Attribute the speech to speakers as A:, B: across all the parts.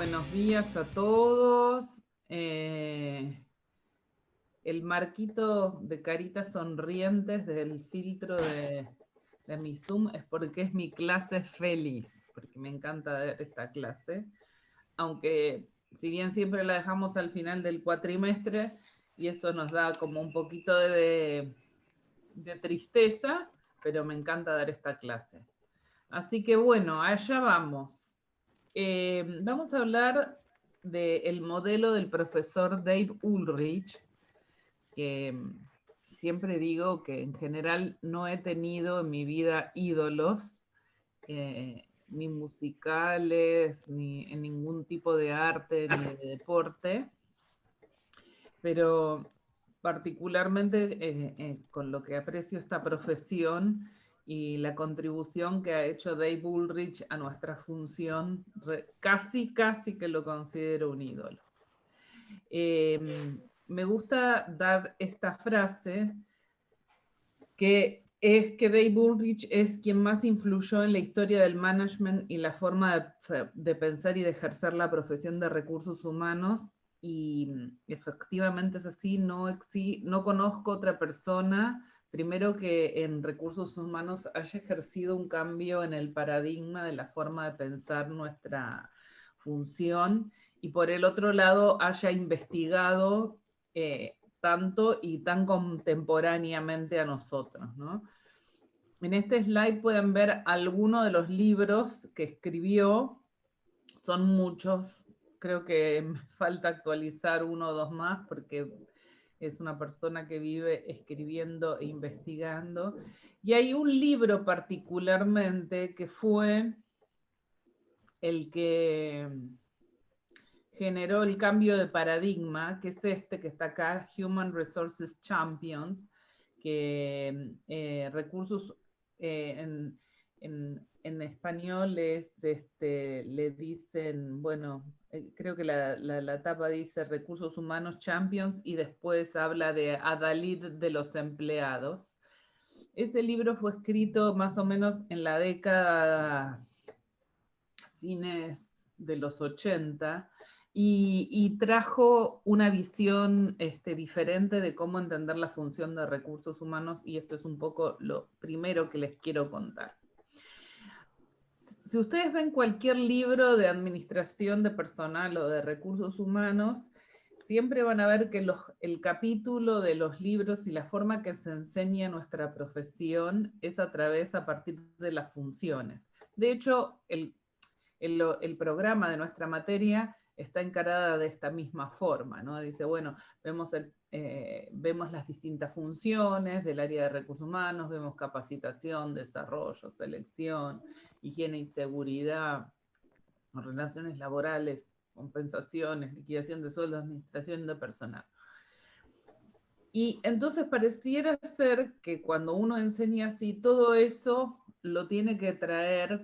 A: Buenos días a todos. El marquito de caritas sonrientes del filtro de mi Zoom es porque es mi clase feliz, porque me encanta ver esta clase, aunque si bien siempre la dejamos al final del cuatrimestre y eso nos da como un poquito de tristeza, pero me encanta dar esta clase. Así que bueno, allá vamos. Vamos a hablar del modelo del profesor Dave Ulrich, que siempre digo que en general no he tenido en mi vida ídolos, ni musicales, ni en ningún tipo de arte, ni de deporte, pero particularmente con lo que aprecio esta profesión y la contribución que ha hecho Dave Ulrich a nuestra función, casi que lo considero un ídolo. Me gusta dar esta frase que es que Dave Ulrich es quien más influyó en la historia del management y la forma de pensar y de ejercer la profesión de recursos humanos, y efectivamente es así. No conozco otra persona, primero, que en recursos humanos haya ejercido un cambio en el paradigma de la forma de pensar nuestra función, y por el otro lado haya investigado tanto y tan contemporáneamente a nosotros, ¿no? En este slide pueden ver algunos de los libros que escribió. Son muchos, creo que me falta actualizar uno o dos más porque es una persona que vive escribiendo e investigando. Y hay un libro particularmente que fue el que generó el cambio de paradigma, que es este que está acá, Human Resources Champions, que recursos en español le dicen, bueno, creo que la tapa dice Recursos Humanos Champions, y después habla de Adalid de los empleados. Ese libro fue escrito más o menos en la década fines de los 80, y trajo una visión diferente de cómo entender la función de recursos humanos, y esto es un poco lo primero que les quiero contar. Si ustedes ven cualquier libro de administración de personal o de recursos humanos, siempre van a ver que el capítulo de los libros y la forma que se enseña nuestra profesión es a partir de las funciones. De hecho, el programa de nuestra materia está encarada de esta misma forma, ¿no? Dice, bueno, vemos las distintas funciones del área de recursos humanos, vemos capacitación, desarrollo, selección, higiene y seguridad, relaciones laborales, compensaciones, liquidación de sueldos, administración de personal. Y entonces pareciera ser que cuando uno enseña así, todo eso lo tiene que traer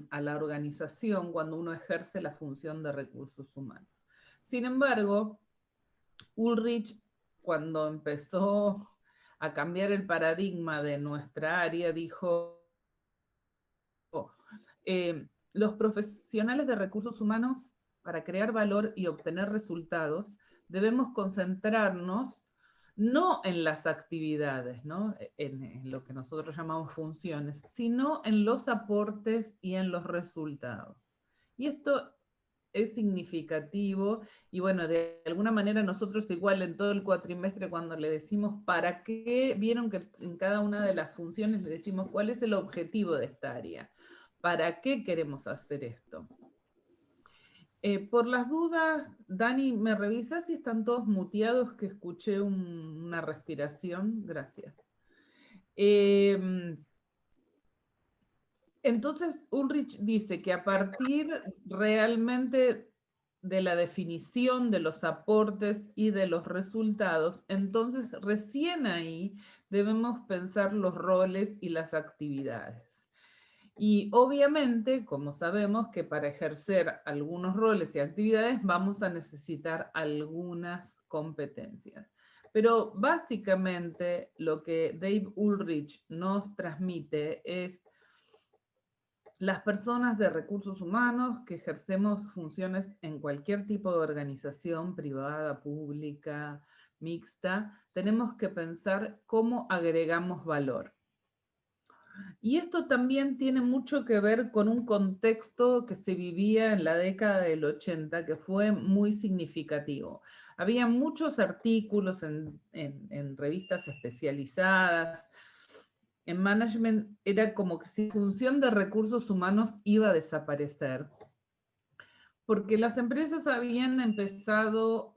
A: a la organización cuando uno ejerce la función de recursos humanos. Sin embargo, Ulrich, cuando empezó a cambiar el paradigma de nuestra área, dijo, los profesionales de recursos humanos, para crear valor y obtener resultados, debemos concentrarnos no en las actividades, ¿no? En lo que nosotros llamamos funciones, sino en los aportes y en los resultados. Y esto es significativo, y bueno, de alguna manera nosotros igual en todo el cuatrimestre, cuando le decimos para qué, vieron que en cada una de las funciones le decimos cuál es el objetivo de esta área, para qué queremos hacer esto. Por las dudas, Dani, ¿me revisas si están todos muteados? Que escuché una respiración. Gracias. Entonces, Ulrich dice que a partir realmente de la definición de los aportes y de los resultados, entonces recién ahí debemos pensar los roles y las actividades. Y obviamente, como sabemos que para ejercer algunos roles y actividades vamos a necesitar algunas competencias. Pero básicamente lo que Dave Ulrich nos transmite es las personas de recursos humanos que ejercemos funciones en cualquier tipo de organización, privada, pública, mixta, tenemos que pensar cómo agregamos valor. Y esto también tiene mucho que ver con un contexto que se vivía en la década del 80, que fue muy significativo. Había muchos artículos en revistas especializadas. En management era como que si la función de recursos humanos iba a desaparecer, porque las empresas habían empezado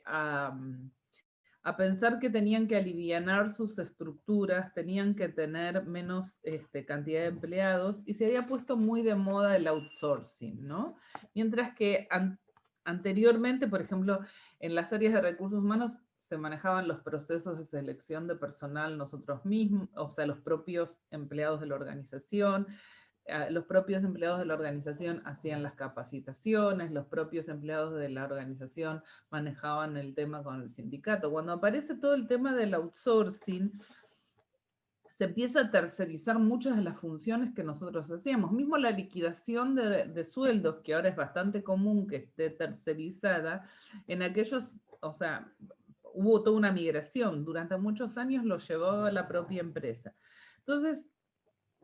A: a pensar que tenían que alivianar sus estructuras, tenían que tener menos cantidad de empleados, y se había puesto muy de moda el outsourcing, ¿no? Mientras que anteriormente, por ejemplo, en las áreas de recursos humanos se manejaban los procesos de selección de personal nosotros mismos, o sea, los propios empleados de la organización, los propios empleados de la organización hacían las capacitaciones, los propios empleados de la organización manejaban el tema con el sindicato. Cuando aparece todo el tema del outsourcing, se empieza a tercerizar muchas de las funciones que nosotros hacíamos. Mismo la liquidación de sueldos, que ahora es bastante común que esté tercerizada, en aquellos, o sea, hubo toda una migración. Durante muchos años lo llevaba la propia empresa. Entonces,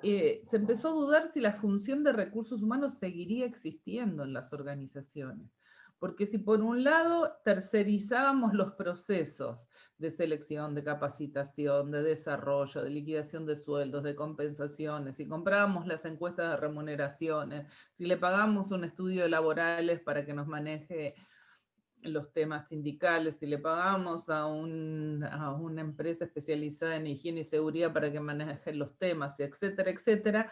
A: se empezó a dudar si la función de recursos humanos seguiría existiendo en las organizaciones. Porque si por un lado tercerizábamos los procesos de selección, de capacitación, de desarrollo, de liquidación de sueldos, de compensaciones, si comprábamos las encuestas de remuneraciones, si le pagamos un estudio de laborales para que nos maneje los temas sindicales, si le pagamos a una empresa especializada en higiene y seguridad para que maneje los temas, etcétera, etcétera,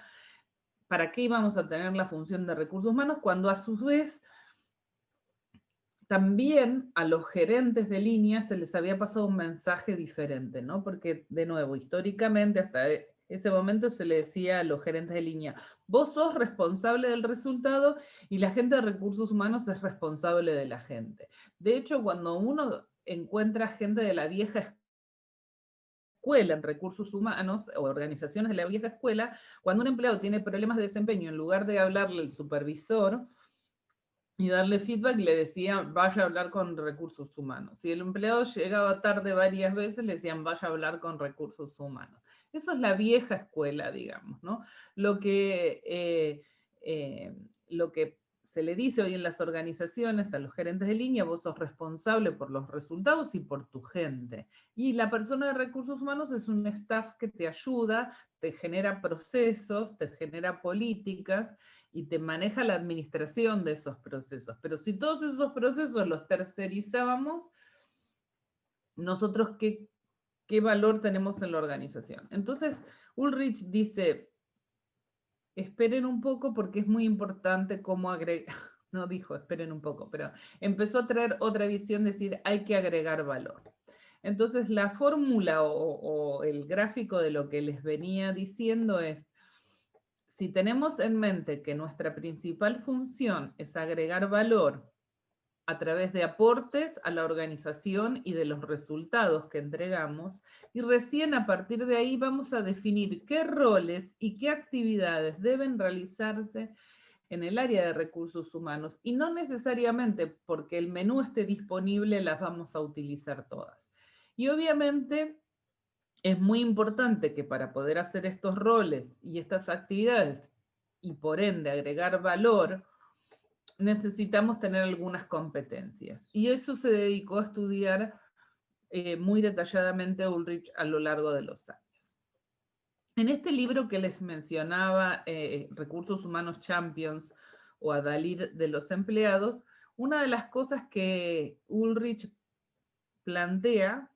A: ¿para qué íbamos a tener la función de recursos humanos cuando a su vez también a los gerentes de línea se les había pasado un mensaje diferente, ¿no? Porque, de nuevo, históricamente hasta ese momento se le decía a los gerentes de línea, vos sos responsable del resultado y la gente de recursos humanos es responsable de la gente. De hecho, cuando uno encuentra gente de la vieja escuela en recursos humanos o organizaciones de la vieja escuela, cuando un empleado tiene problemas de desempeño, en lugar de hablarle al supervisor y darle feedback, le decían, vaya a hablar con recursos humanos. Si el empleado llegaba tarde varias veces, le decían, vaya a hablar con recursos humanos. Eso es la vieja escuela, digamos, ¿no? Lo que, lo que se le dice hoy en las organizaciones a los gerentes de línea, vos sos responsable por los resultados y por tu gente. Y la persona de recursos humanos es un staff que te ayuda, te genera procesos, te genera políticas, y te maneja la administración de esos procesos. Pero si todos esos procesos los tercerizábamos, nosotros qué valor tenemos en la organización. Entonces, Ulrich dice, esperen un poco porque es muy importante cómo agregar, no dijo esperen un poco, pero empezó a traer otra visión, decir, hay que agregar valor. Entonces, la fórmula o el gráfico de lo que les venía diciendo es, si tenemos en mente que nuestra principal función es agregar valor a través de aportes a la organización y de los resultados que entregamos, y recién a partir de ahí vamos a definir qué roles y qué actividades deben realizarse en el área de recursos humanos, y no necesariamente porque el menú esté disponible las vamos a utilizar todas. Y obviamente es muy importante que para poder hacer estos roles y estas actividades, y por ende agregar valor, necesitamos tener algunas competencias. Y eso se dedicó a estudiar muy detalladamente a Ulrich a lo largo de los años. En este libro que les mencionaba, Recursos Humanos Champions o Adalid de los empleados, una de las cosas que Ulrich plantea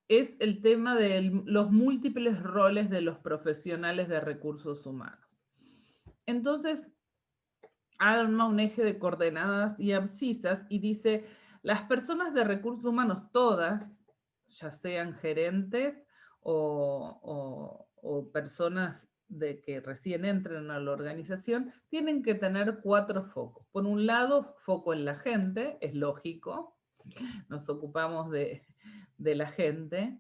A: es el tema de los múltiples roles de los profesionales de recursos humanos. Entonces, arma un eje de coordenadas y abscisas y dice, las personas de recursos humanos todas, ya sean gerentes o personas de que recién entran a la organización, tienen que tener 4 focos. Por un lado, foco en la gente, es lógico, nos ocupamos de la gente.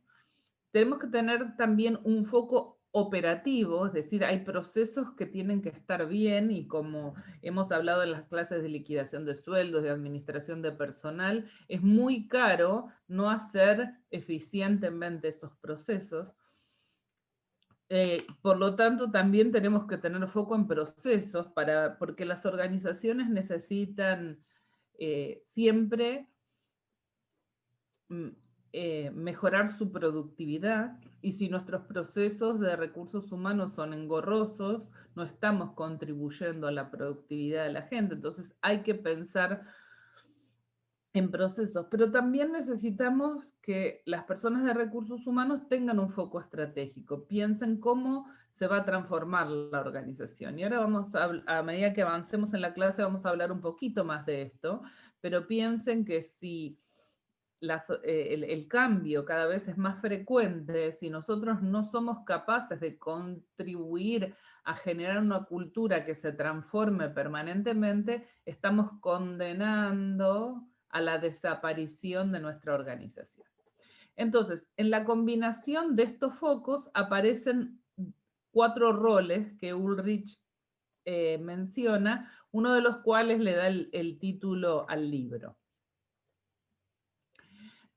A: Tenemos que tener también un foco operativo, es decir, hay procesos que tienen que estar bien y como hemos hablado en las clases de liquidación de sueldos, de administración de personal, es muy caro no hacer eficientemente esos procesos. Por lo tanto, también tenemos que tener foco en procesos, porque las organizaciones necesitan siempre mejorar su productividad, y si nuestros procesos de recursos humanos son engorrosos, no estamos contribuyendo a la productividad de la gente. Entonces hay que pensar en procesos, pero también necesitamos que las personas de recursos humanos tengan un foco estratégico, piensen cómo se va a transformar la organización. Y ahora a medida que avancemos en la clase, vamos a hablar un poquito más de esto, pero piensen que si el cambio cada vez es más frecuente, si nosotros no somos capaces de contribuir a generar una cultura que se transforme permanentemente, estamos condenando a la desaparición de nuestra organización. Entonces, en la combinación de estos focos aparecen 4 roles que Ulrich menciona, uno de los cuales le da el título al libro.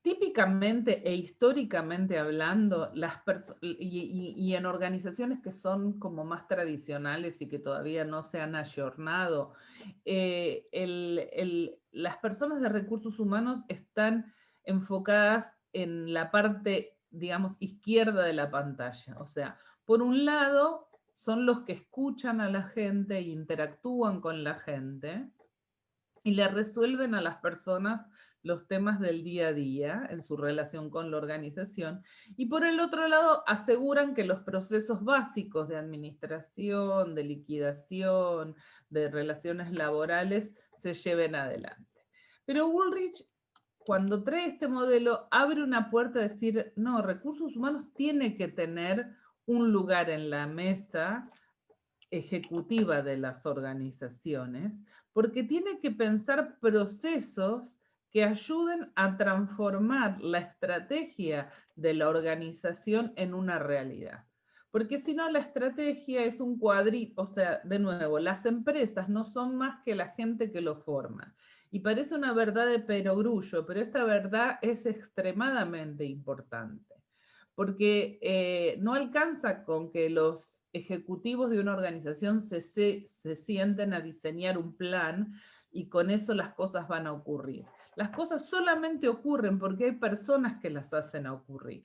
A: Típicamente e históricamente hablando, y en organizaciones que son como más tradicionales y que todavía no se han ayornado, las personas de recursos humanos están enfocadas en la parte, digamos, izquierda de la pantalla. O sea, por un lado, son los que escuchan a la gente e interactúan con la gente y le resuelven a las personas los temas del día a día en su relación con la organización, y por el otro lado aseguran que los procesos básicos de administración, de liquidación, de relaciones laborales se lleven adelante. Pero Ulrich, cuando trae este modelo, abre una puerta a decir, no, recursos humanos tiene que tener un lugar en la mesa ejecutiva de las organizaciones, porque tiene que pensar procesos que ayuden a transformar la estrategia de la organización en una realidad. Porque si no, la estrategia es un cuadrito, o sea, de nuevo, las empresas no son más que la gente que lo forma. Y parece una verdad de perogrullo, pero esta verdad es extremadamente importante. Porque no alcanza con que los ejecutivos de una organización se sienten a diseñar un plan y con eso las cosas van a ocurrir. Las cosas solamente ocurren porque hay personas que las hacen ocurrir.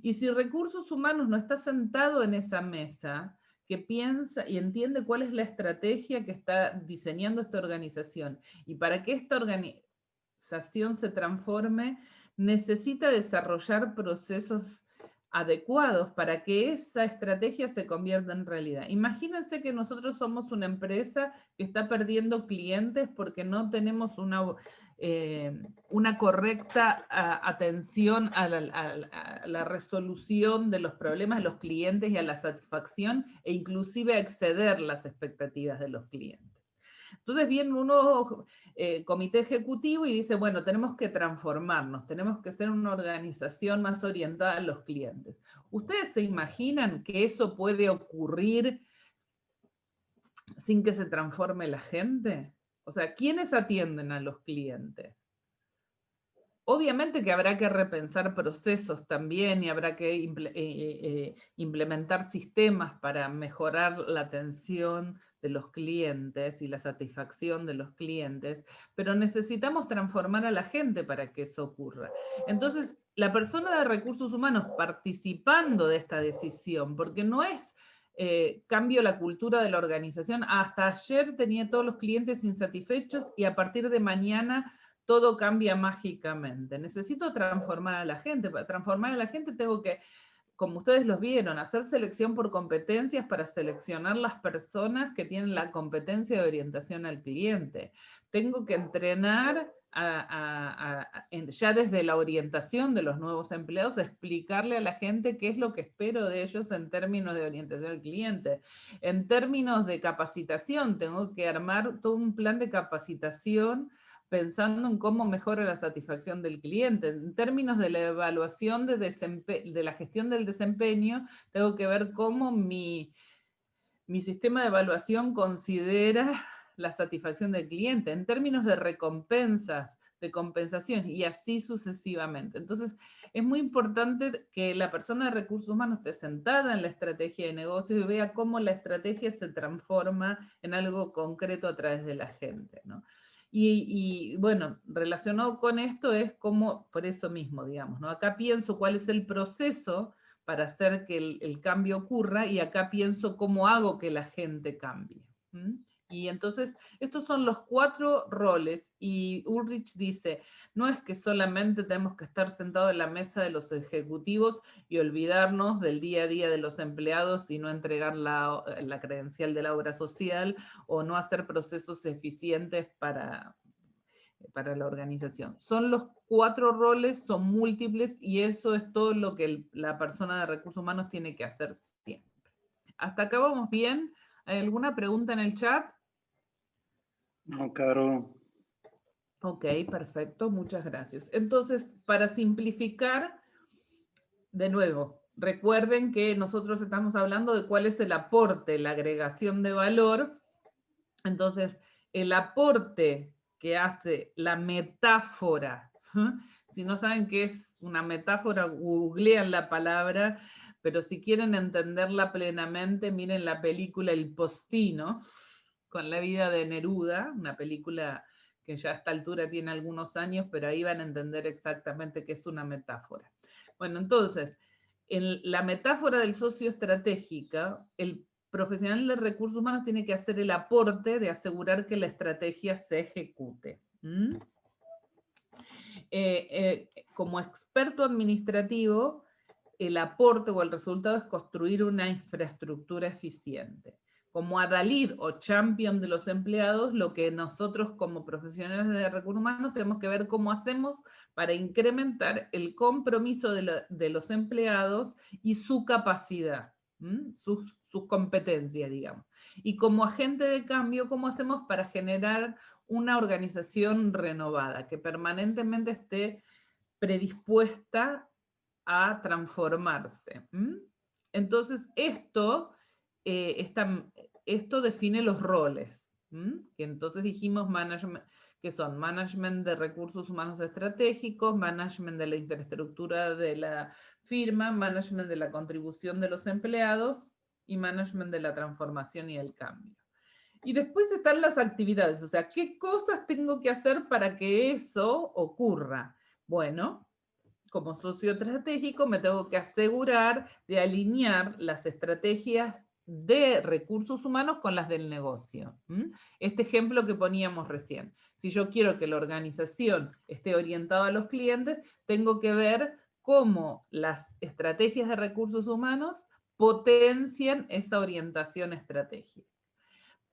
A: Y si recursos humanos no está sentado en esa mesa, que piensa y entiende cuál es la estrategia que está diseñando esta organización, y para que esta organización se transforme, necesita desarrollar procesos adecuados para que esa estrategia se convierta en realidad. Imagínense que nosotros somos una empresa que está perdiendo clientes porque no tenemos una correcta atención a la resolución de los problemas de los clientes y a la satisfacción, e inclusive a exceder las expectativas de los clientes. Entonces viene un nuevo comité ejecutivo y dice, bueno, tenemos que transformarnos, tenemos que ser una organización más orientada a los clientes. ¿Ustedes se imaginan que eso puede ocurrir sin que se transforme la gente? O sea, ¿quiénes atienden a los clientes? Obviamente que habrá que repensar procesos también y habrá que implementar sistemas para mejorar la atención de los clientes y la satisfacción de los clientes, pero necesitamos transformar a la gente para que eso ocurra. Entonces, la persona de recursos humanos participando de esta decisión, porque no es cambio la cultura de la organización, hasta ayer tenía todos los clientes insatisfechos y a partir de mañana todo cambia mágicamente. Necesito transformar a la gente. Para transformar a la gente tengo que, como ustedes los vieron, hacer selección por competencias para seleccionar las personas que tienen la competencia de orientación al cliente. Tengo que entrenar ya desde la orientación de los nuevos empleados, explicarle a la gente qué es lo que espero de ellos en términos de orientación al cliente. En términos de capacitación, tengo que armar todo un plan de capacitación pensando en cómo mejora la satisfacción del cliente. En términos de la evaluación de la gestión del desempeño, tengo que ver cómo mi sistema de evaluación considera la satisfacción del cliente. En términos de recompensas, de compensación, y así sucesivamente. Entonces, es muy importante que la persona de recursos humanos esté sentada en la estrategia de negocio y vea cómo la estrategia se transforma en algo concreto a través de la gente, ¿no? Y bueno, relacionado con esto es como, por eso mismo, digamos, ¿no? Acá pienso cuál es el proceso para hacer que el cambio ocurra, y acá pienso cómo hago que la gente cambie. Y entonces, estos son los 4 roles, y Ulrich dice, no es que solamente tenemos que estar sentados en la mesa de los ejecutivos y olvidarnos del día a día de los empleados y no entregar la credencial de la obra social o no hacer procesos eficientes para la organización. Son los 4 roles, son múltiples, y eso es todo lo que la persona de recursos humanos tiene que hacer siempre. ¿Hasta acá vamos bien? ¿Hay alguna pregunta en el chat?
B: No, Caro.
A: Ok, perfecto, muchas gracias. Entonces, para simplificar, de nuevo, recuerden que nosotros estamos hablando de cuál es el aporte, la agregación de valor. Entonces, el aporte que hace la metáfora, si no saben qué es una metáfora, googlean la palabra, pero si quieren entenderla plenamente, miren la película El Postino, con la vida de Neruda, una película que ya a esta altura tiene algunos años, pero ahí van a entender exactamente qué es una metáfora. Bueno, entonces, en la metáfora del socio estratégica, el profesional de recursos humanos tiene que hacer el aporte de asegurar que la estrategia se ejecute. Como experto administrativo, el aporte o el resultado es construir una infraestructura eficiente. Como adalid o champion de los empleados, lo que nosotros como profesionales de recursos humanos tenemos que ver cómo hacemos para incrementar el compromiso de los empleados y su capacidad, sus competencias, digamos. Y como agente de cambio, ¿cómo hacemos para generar una organización renovada, que permanentemente esté predispuesta a transformarse? Entonces, esto define los roles, que entonces dijimos management, que son management de recursos humanos estratégicos, management de la infraestructura de la firma, management de la contribución de los empleados y management de la transformación y el cambio. Y después están las actividades, o sea, ¿qué cosas tengo que hacer para que eso ocurra? Bueno, como socio estratégico me tengo que asegurar de alinear las estrategias de recursos humanos con las del negocio. Este ejemplo que poníamos recién. Si yo quiero que la organización esté orientada a los clientes, tengo que ver cómo las estrategias de recursos humanos potencian esa orientación estratégica.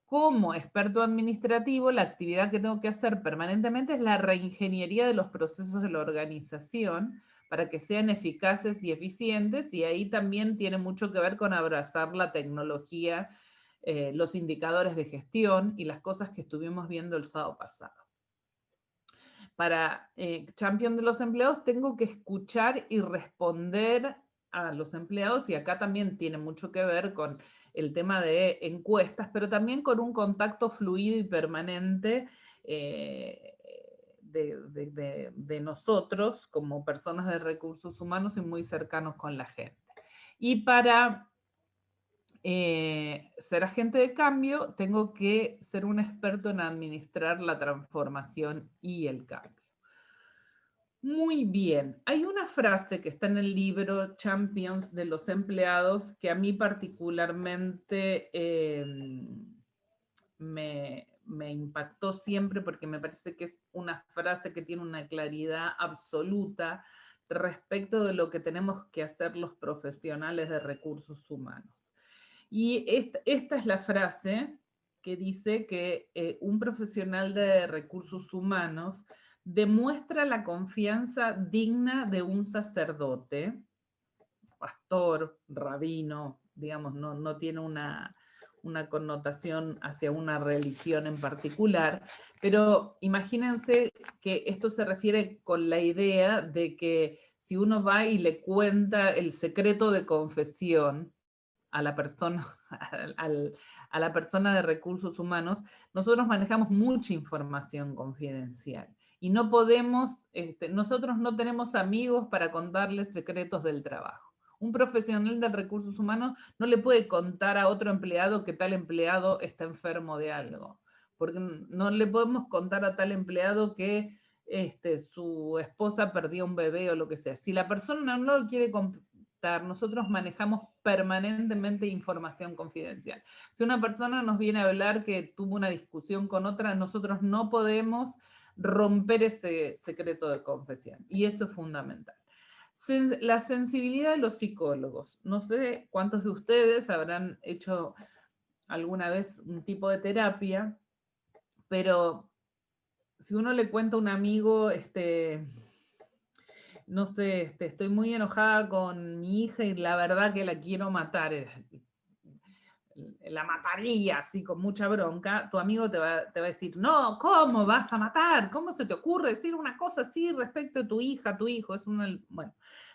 A: Como experto administrativo, la actividad que tengo que hacer permanentemente es la reingeniería de los procesos de la organización para que sean eficaces y eficientes, y ahí también tiene mucho que ver con abrazar la tecnología, los indicadores de gestión y las cosas que estuvimos viendo el sábado pasado. Para champion de los empleados tengo que escuchar y responder a los empleados, y acá también tiene mucho que ver con el tema de encuestas, pero también con un contacto fluido y permanente de nosotros como personas de recursos humanos y muy cercanos con la gente. Y para ser agente de cambio, tengo que ser un experto en administrar la transformación y el cambio. Muy bien. Hay una frase que está en el libro Champions de los empleados que a mí particularmente me impactó siempre, porque me parece que es una frase que tiene una claridad absoluta respecto de lo que tenemos que hacer los profesionales de recursos humanos. Y esta es la frase que dice que un profesional de recursos humanos demuestra la confianza digna de un sacerdote, pastor, rabino, digamos, no tiene una una connotación hacia una religión en particular, pero imagínense que esto se refiere con la idea de que si uno va y le cuenta el secreto de confesión a la persona, a la persona de recursos humanos, nosotros manejamos mucha información confidencial. Y no podemos, nosotros no tenemos amigos para contarles secretos del trabajo. Un profesional de recursos humanos no le puede contar a otro empleado que tal empleado está enfermo de algo, porque no le podemos contar a tal empleado que su esposa perdió un bebé o lo que sea. Si la persona no lo quiere contar, nosotros manejamos permanentemente información confidencial. Si una persona nos viene a hablar que tuvo una discusión con otra, nosotros no podemos romper ese secreto de confesión, y eso es fundamental. La sensibilidad de los psicólogos. No sé cuántos de ustedes habrán hecho alguna vez un tipo de terapia, pero si uno le cuenta a un amigo, no sé, estoy muy enojada con mi hija y la verdad que la quiero matar, la mataría así con mucha bronca, tu amigo te va a decir, no, ¿cómo vas a matar? ¿Cómo se te ocurre decir una cosa así respecto a tu hija, tu hijo? Es una, bueno,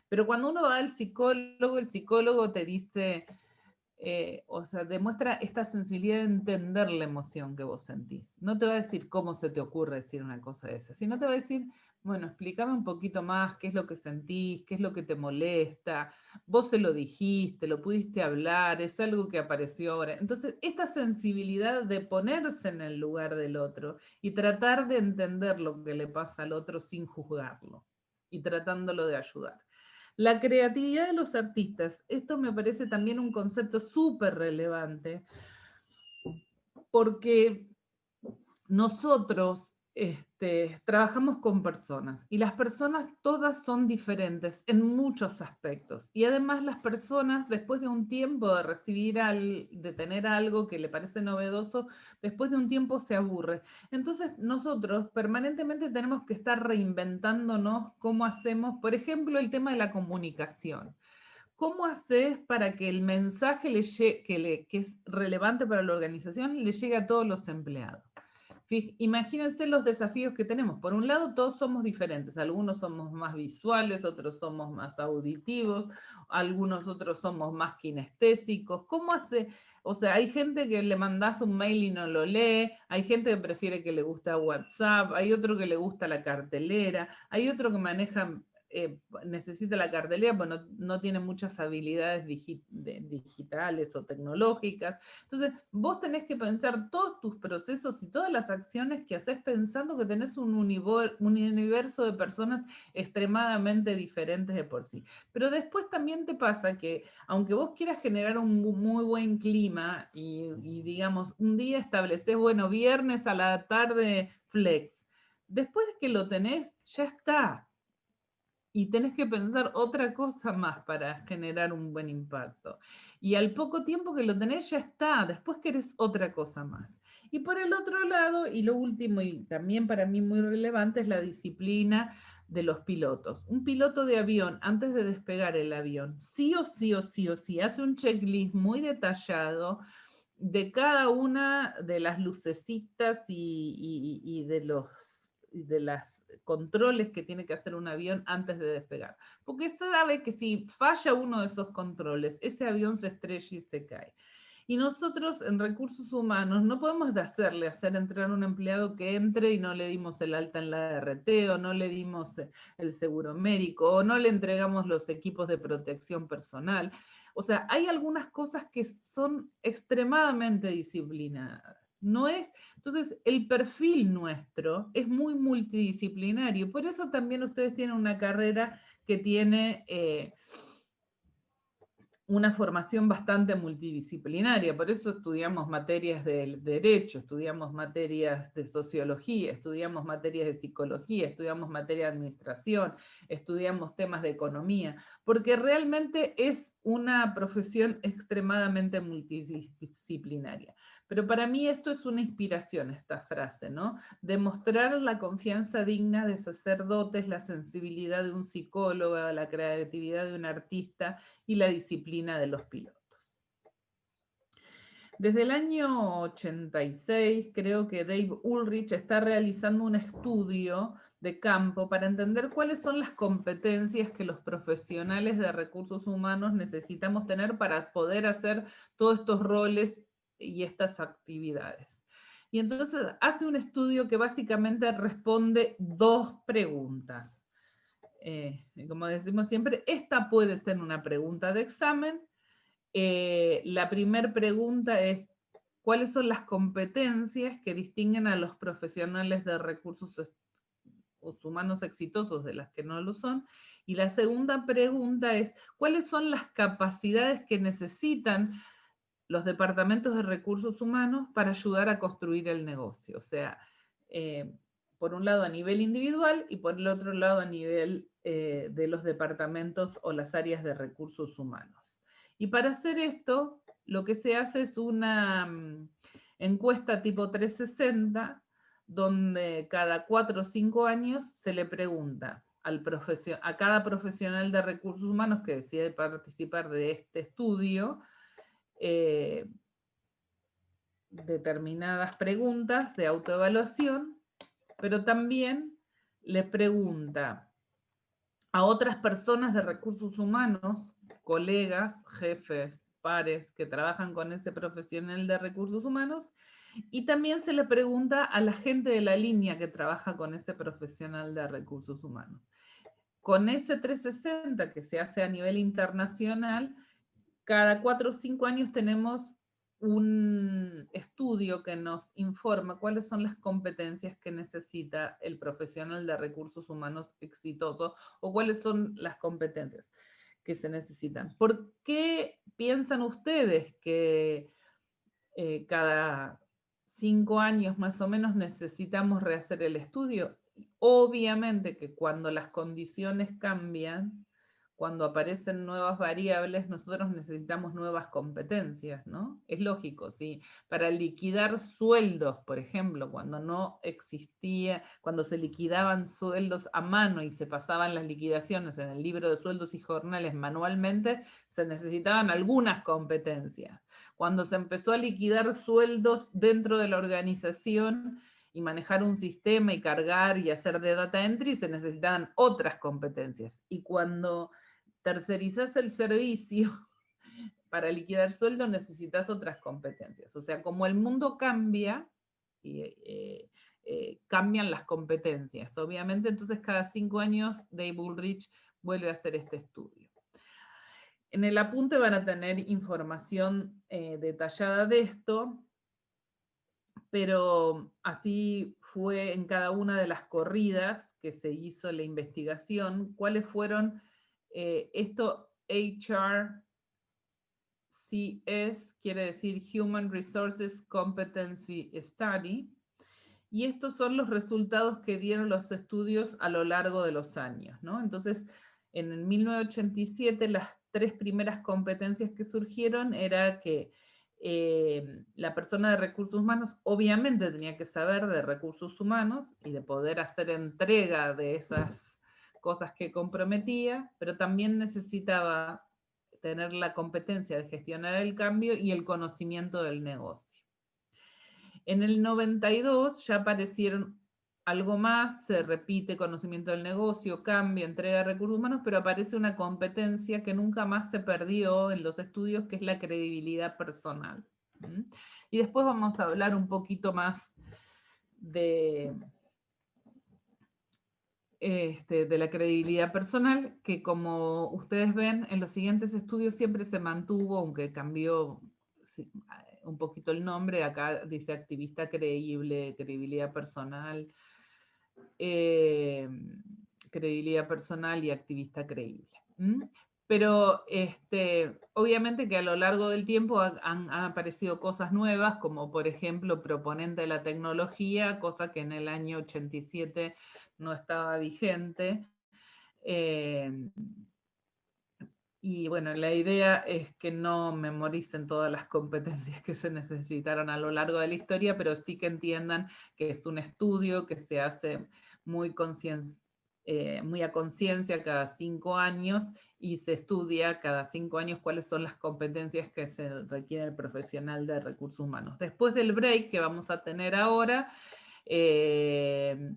A: pero cuando uno va al psicólogo, el psicólogo te dice, o sea, demuestra esta sensibilidad de entender la emoción que vos sentís. No te va a decir cómo se te ocurre decir una cosa de esa, sino te va a decir, bueno, explícame un poquito más qué es lo que sentís, qué es lo que te molesta, vos se lo dijiste, lo pudiste hablar, es algo que apareció ahora. Entonces, esta sensibilidad de ponerse en el lugar del otro y tratar de entender lo que le pasa al otro sin juzgarlo y tratándolo de ayudar. La creatividad de los artistas, esto me parece también un concepto súper relevante, porque nosotros trabajamos con personas y las personas todas son diferentes en muchos aspectos. Y además las personas, después de un tiempo de recibir, de tener algo que le parece novedoso, después de un tiempo se aburre. Entonces nosotros permanentemente tenemos que estar reinventándonos cómo hacemos, por ejemplo, el tema de la comunicación. ¿Cómo haces para que el mensaje que es relevante para la organización le llegue a todos los empleados? Imagínense los desafíos que tenemos. Por un lado, todos somos diferentes. Algunos somos más visuales, otros somos más auditivos, algunos otros somos más kinestésicos. ¿Cómo hace? O sea, hay gente que le mandás un mail y no lo lee, hay gente que prefiere que le gusta WhatsApp, hay otro que le gusta la cartelera, hay otro que maneja necesita la cartelera, pues no tiene muchas habilidades digitales o tecnológicas. Entonces, vos tenés que pensar todos tus procesos y todas las acciones que haces pensando que tenés un universo de personas extremadamente diferentes de por sí. Pero después también te pasa que, aunque vos quieras generar un muy buen clima y digamos, un día estableces, bueno, viernes a la tarde flex, después de que lo tenés, ya está, y tenés que pensar otra cosa más para generar un buen impacto. Y al poco tiempo que lo tenés ya está, después querés otra cosa más. Y por el otro lado, y lo último, y también para mí muy relevante, es la disciplina de los pilotos. Un piloto de avión, antes de despegar el avión, sí o sí o sí o sí, hace un checklist muy detallado de cada una de las lucecitas y de las controles que tiene que hacer un avión antes de despegar. Porque sabe que si falla uno de esos controles, ese avión se estrella y se cae. Y nosotros en recursos humanos no podemos hacer entrar a un empleado que entre y no le dimos el alta en la RT, o no le dimos el seguro médico, o no le entregamos los equipos de protección personal. O sea, hay algunas cosas que son extremadamente disciplinadas. No es, entonces, el perfil nuestro es muy multidisciplinario. Por eso también ustedes tienen una carrera que tiene una formación bastante multidisciplinaria. Por eso estudiamos materias de derecho, estudiamos materias de sociología, estudiamos materias de psicología, estudiamos materias de administración, estudiamos temas de economía, porque realmente es una profesión extremadamente multidisciplinaria. Pero para mí esto es una inspiración, esta frase, ¿no? Demostrar la confianza digna de sacerdotes, la sensibilidad de un psicólogo, la creatividad de un artista y la disciplina de los pilotos. Desde el año 86, creo que Dave Ulrich está realizando un estudio de campo para entender cuáles son las competencias que los profesionales de recursos humanos necesitamos tener para poder hacer todos estos roles y estas actividades. Y entonces hace un estudio que básicamente responde dos preguntas. Como decimos siempre, esta puede ser una pregunta de examen. La primera pregunta es, ¿cuáles son las competencias que distinguen a los profesionales de recursos humanos exitosos de las que no lo son? Y la segunda pregunta es, ¿cuáles son las capacidades que necesitan los departamentos de recursos humanos para ayudar a construir el negocio? O sea, por un lado a nivel individual y por el otro lado a nivel de los departamentos o las áreas de recursos humanos. Y para hacer esto, lo que se hace es una encuesta tipo 360, donde cada 4 o 5 años se le pregunta a cada profesional de recursos humanos que decide participar de este estudio, determinadas preguntas de autoevaluación, pero también le pregunta a otras personas de recursos humanos, colegas, jefes, pares que trabajan con ese profesional de recursos humanos, y también se le pregunta a la gente de la línea que trabaja con ese profesional de recursos humanos. Con ese 360 que se hace a nivel internacional, cada 4 o 5 años tenemos un estudio que nos informa cuáles son las competencias que necesita el profesional de recursos humanos exitoso o cuáles son las competencias que se necesitan. ¿Por qué piensan ustedes que cada 5 años más o menos necesitamos rehacer el estudio? Obviamente que cuando las condiciones cambian, cuando aparecen nuevas variables, nosotros necesitamos nuevas competencias, ¿no? Es lógico, sí. Para liquidar sueldos, por ejemplo, cuando no existía, cuando se liquidaban sueldos a mano y se pasaban las liquidaciones en el libro de sueldos y jornales manualmente, se necesitaban algunas competencias. Cuando se empezó a liquidar sueldos dentro de la organización y manejar un sistema y cargar y hacer de data entry, se necesitaban otras competencias. Y cuando tercerizas el servicio para liquidar sueldo, necesitas otras competencias. O sea, como el mundo cambia, cambian las competencias. Obviamente, entonces cada 5 años Dave Ulrich vuelve a hacer este estudio. En el apunte van a tener información detallada de esto, pero así fue en cada una de las corridas que se hizo la investigación, cuáles fueron esto HRCS, quiere decir Human Resources Competency Study, y estos son los resultados que dieron los estudios a lo largo de los años, ¿no? Entonces, en el 1987 las 3 primeras competencias que surgieron era que la persona de recursos humanos obviamente tenía que saber de recursos humanos y de poder hacer entrega de esas cosas que comprometía, pero también necesitaba tener la competencia de gestionar el cambio y el conocimiento del negocio. En el 92 ya aparecieron algo más, se repite conocimiento del negocio, cambio, entrega de recursos humanos, pero aparece una competencia que nunca más se perdió en los estudios, que es la credibilidad personal. Y después vamos a hablar un poquito más de la credibilidad personal, que como ustedes ven, en los siguientes estudios siempre se mantuvo, aunque cambió un poquito el nombre, acá dice activista creíble, credibilidad personal, credibilidad personal y activista creíble. Pero obviamente que a lo largo del tiempo han aparecido cosas nuevas, como por ejemplo proponente de la tecnología, cosa que en el año 87 no estaba vigente. Y bueno, la idea es que no memoricen todas las competencias que se necesitaron a lo largo de la historia, pero sí que entiendan que es un estudio que se hace muy muy a conciencia cada 5 años, y se estudia cada 5 años cuáles son las competencias que se requiere el profesional de recursos humanos. Después del break que vamos a tener ahora,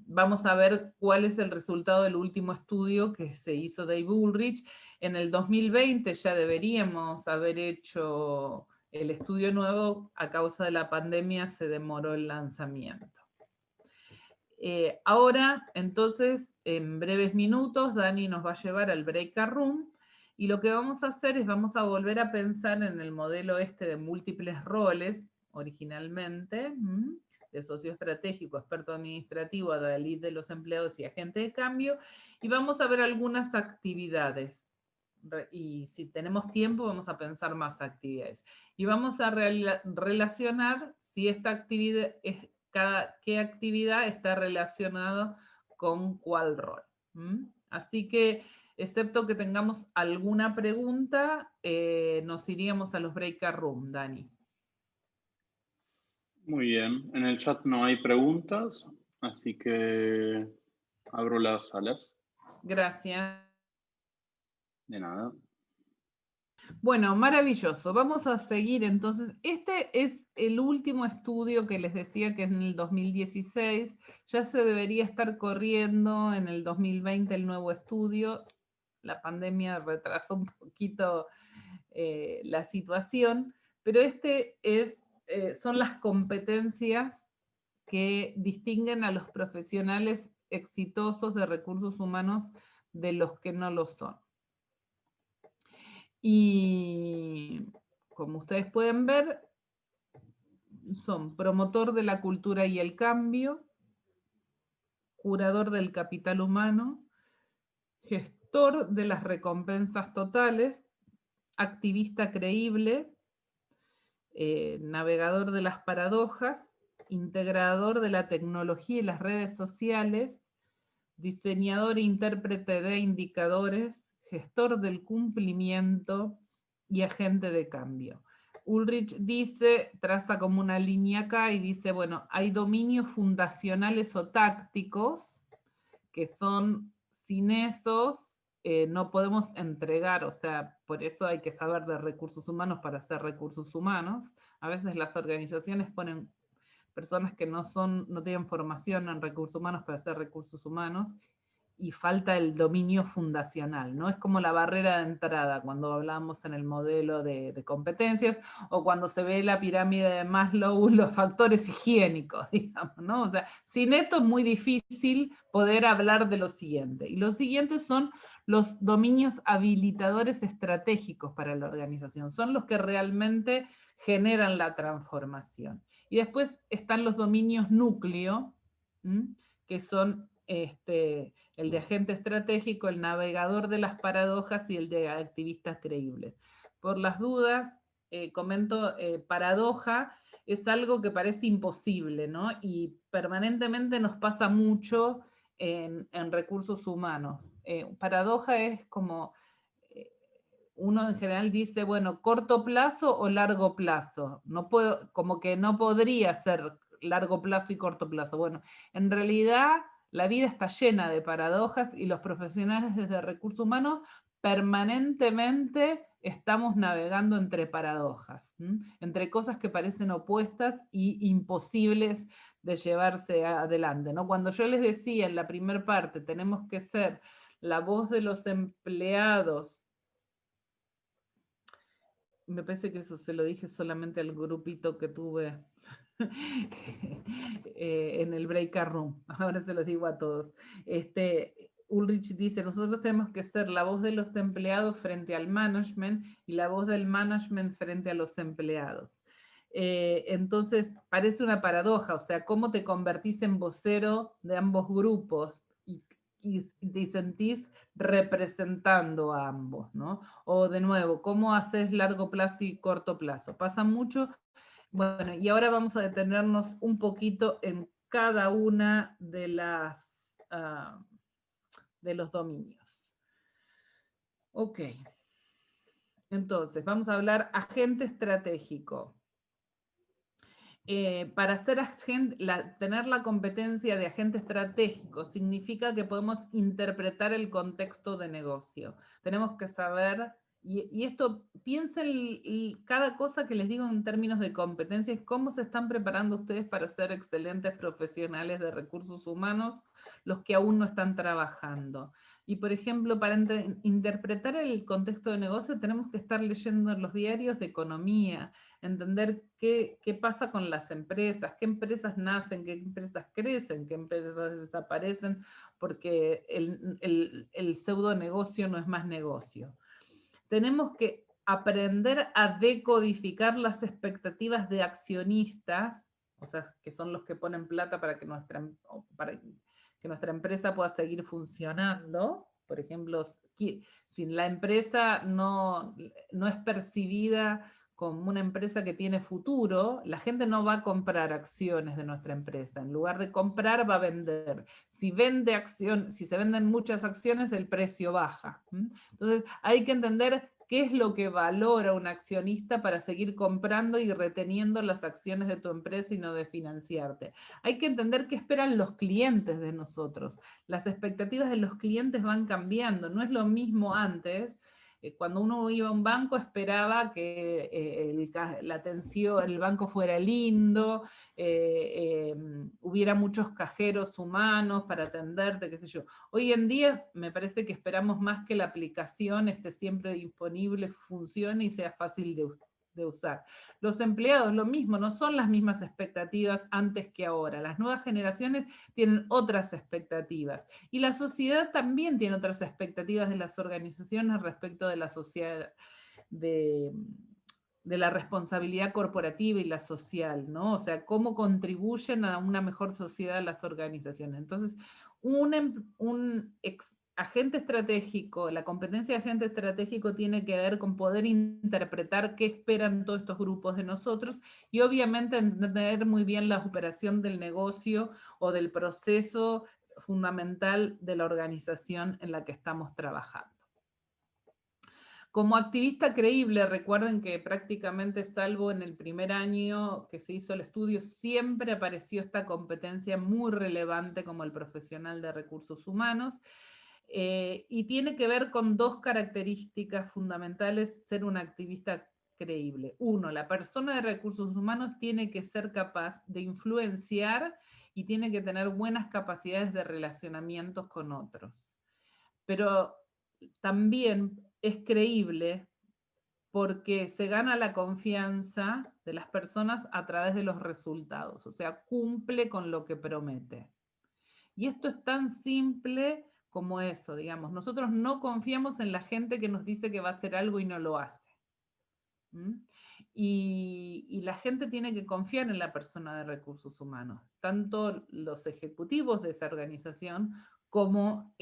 A: vamos a ver cuál es el resultado del último estudio que se hizo de Dave Ulrich. En el 2020 ya deberíamos haber hecho el estudio nuevo, a causa de la pandemia se demoró el lanzamiento. Ahora, entonces, en breves minutos, Dani nos va a llevar al breakout room, y lo que vamos a hacer es vamos a volver a pensar en el modelo este de múltiples roles, originalmente, de socio estratégico, experto administrativo, adalid de los empleados y agente de cambio, y vamos a ver algunas actividades. Y si tenemos tiempo vamos a pensar más actividades. Y vamos a relacionar si esta actividad es qué actividad está relacionada con cuál rol. Así que, excepto que tengamos alguna pregunta, nos iríamos a los breakout room, Dani.
B: Muy bien. En el chat no hay preguntas, así que abro las salas.
A: Gracias.
B: De nada.
A: Bueno, maravilloso. Vamos a seguir entonces. Este es el último estudio que les decía, que es en el 2016. Ya se debería estar corriendo en el 2020 el nuevo estudio. La pandemia retrasó un poquito la situación, pero este son las competencias que distinguen a los profesionales exitosos de recursos humanos de los que no lo son. Y como ustedes pueden ver, son promotor de la cultura y el cambio, curador del capital humano, gestor de las recompensas totales, activista creíble, navegador de las paradojas, integrador de la tecnología y las redes sociales, diseñador e intérprete de indicadores, gestor del cumplimiento y agente de cambio. Ulrich dice, traza como una línea acá y dice, bueno, hay dominios fundacionales o tácticos que son, sin esos, no podemos entregar, o sea, por eso hay que saber de recursos humanos para hacer recursos humanos. A veces las organizaciones ponen personas que no tienen formación en recursos humanos para hacer recursos humanos, y falta el dominio fundacional, ¿no? Es como la barrera de entrada cuando hablamos en el modelo de competencias, o cuando se ve la pirámide de Maslow, los factores higiénicos, digamos, ¿no? O sea, sin esto es muy difícil poder hablar de lo siguiente. Y los siguientes son los dominios habilitadores estratégicos para la organización, son los que realmente generan la transformación. Y después están los dominios núcleo, que son el de agente estratégico, el navegador de las paradojas y el de activistas creíbles. Por las dudas, comento, paradoja es algo que parece imposible, ¿no? Y permanentemente nos pasa mucho en recursos humanos. Paradoja es como, uno en general dice, bueno, corto plazo o largo plazo. No puedo, como que no podría ser largo plazo y corto plazo. Bueno, en realidad la vida está llena de paradojas, y los profesionales desde recursos humanos permanentemente estamos navegando entre paradojas, entre cosas que parecen opuestas y imposibles de llevarse adelante, ¿no? Cuando yo les decía en la primera parte, tenemos que ser la voz de los empleados, me parece que eso se lo dije solamente al grupito que tuve en el breakout room. Ahora se los digo a todos. Ulrich dice, nosotros tenemos que ser la voz de los empleados frente al management y la voz del management frente a los empleados. Entonces, parece una paradoja, o sea, ¿cómo te convertís en vocero de ambos grupos y te sentís representando a ambos, ¿no? O de nuevo, ¿cómo haces largo plazo y corto plazo? Pasa mucho. Bueno, y ahora vamos a detenernos un poquito en cada una de de los dominios. Ok. Entonces, vamos a hablar agente estratégico. Para ser tener la competencia de agente estratégico significa que podemos interpretar el contexto de negocio. Tenemos que saber, y esto, piensen cada cosa que les digo en términos de competencias, cómo se están preparando ustedes para ser excelentes profesionales de recursos humanos, los que aún no están trabajando. Y por ejemplo, para interpretar el contexto de negocio tenemos que estar leyendo los diarios de economía, entender qué pasa con las empresas, qué empresas nacen, qué empresas crecen, qué empresas desaparecen, porque el pseudo negocio no es más negocio. Tenemos que aprender a decodificar las expectativas de accionistas, o sea, que son los que ponen plata para que nuestra empresa pueda seguir funcionando. Por ejemplo, si la empresa no es percibida como una empresa que tiene futuro, la gente no va a comprar acciones de nuestra empresa. En lugar de comprar, va a vender. Si se venden muchas acciones, el precio baja. Entonces, hay que entender qué es lo que valora un accionista para seguir comprando y reteniendo las acciones de tu empresa y no de financiarte. Hay que entender qué esperan los clientes de nosotros. Las expectativas de los clientes van cambiando. No es lo mismo antes. Cuando uno iba a un banco esperaba que la atención, el banco fuera lindo, hubiera muchos cajeros humanos para atenderte, qué sé yo. Hoy en día me parece que esperamos más que la aplicación esté siempre disponible, funcione y sea fácil de usar. Los empleados, lo mismo, no son las mismas expectativas antes que ahora. Las nuevas generaciones tienen otras expectativas. Y la sociedad también tiene otras expectativas de las organizaciones respecto de la sociedad, de la responsabilidad corporativa y la social, ¿no? O sea, cómo contribuyen a una mejor sociedad las organizaciones. Entonces, un agente estratégico, la competencia de agente estratégico tiene que ver con poder interpretar qué esperan todos estos grupos de nosotros y obviamente entender muy bien la operación del negocio o del proceso fundamental de la organización en la que estamos trabajando. Como activista creíble, recuerden que prácticamente salvo en el primer año que se hizo el estudio, siempre apareció esta competencia muy relevante como el profesional de recursos humanos, y tiene que ver con dos características fundamentales ser un activista creíble. Uno, la persona de recursos humanos tiene que ser capaz de influenciar y tiene que tener buenas capacidades de relacionamiento con otros. Pero también es creíble porque se gana la confianza de las personas a través de los resultados, o sea, cumple con lo que promete. Y esto es tan simple como eso, digamos. Nosotros no confiamos en la gente que nos dice que va a hacer algo y no lo hace. Y la gente tiene que confiar en la persona de recursos humanos, tanto los ejecutivos de esa organización como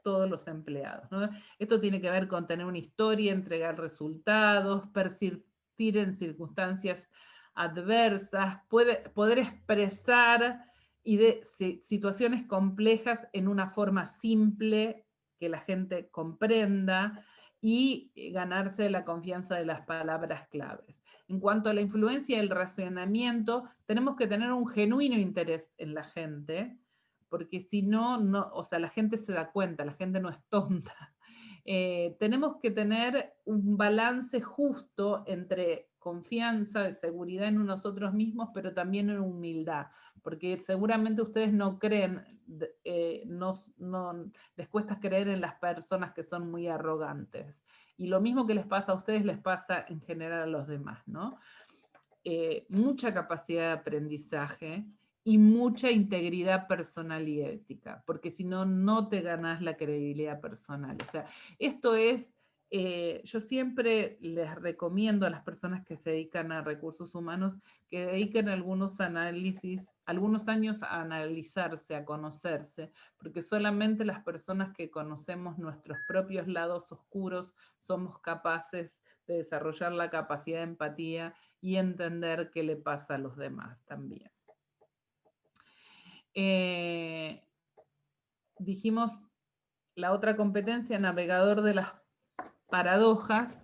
A: todos los empleados, ¿no? Esto tiene que ver con tener una historia, entregar resultados, persistir en circunstancias adversas, poder expresar situaciones complejas en una forma simple que la gente comprenda, y ganarse la confianza de las palabras claves. En cuanto a la influencia y el racionamiento, tenemos que tener un genuino interés en la gente, porque si no, o sea, la gente se da cuenta, la gente no es tonta. Tenemos que tener un balance justo entre confianza, de seguridad en nosotros mismos, pero también en humildad, porque seguramente ustedes no creen, les cuesta creer en las personas que son muy arrogantes. Y lo mismo que les pasa a ustedes, les pasa en general a los demás, ¿no? Mucha capacidad de aprendizaje y mucha integridad personal y ética, porque si no, no te ganas la credibilidad personal. O sea, esto es, yo siempre les recomiendo a las personas que se dedican a recursos humanos que dediquen algunos años a analizarse, a conocerse, porque solamente las personas que conocemos nuestros propios lados oscuros somos capaces de desarrollar la capacidad de empatía y entender qué le pasa a los demás también. Dijimos la otra competencia, navegador de las paradojas,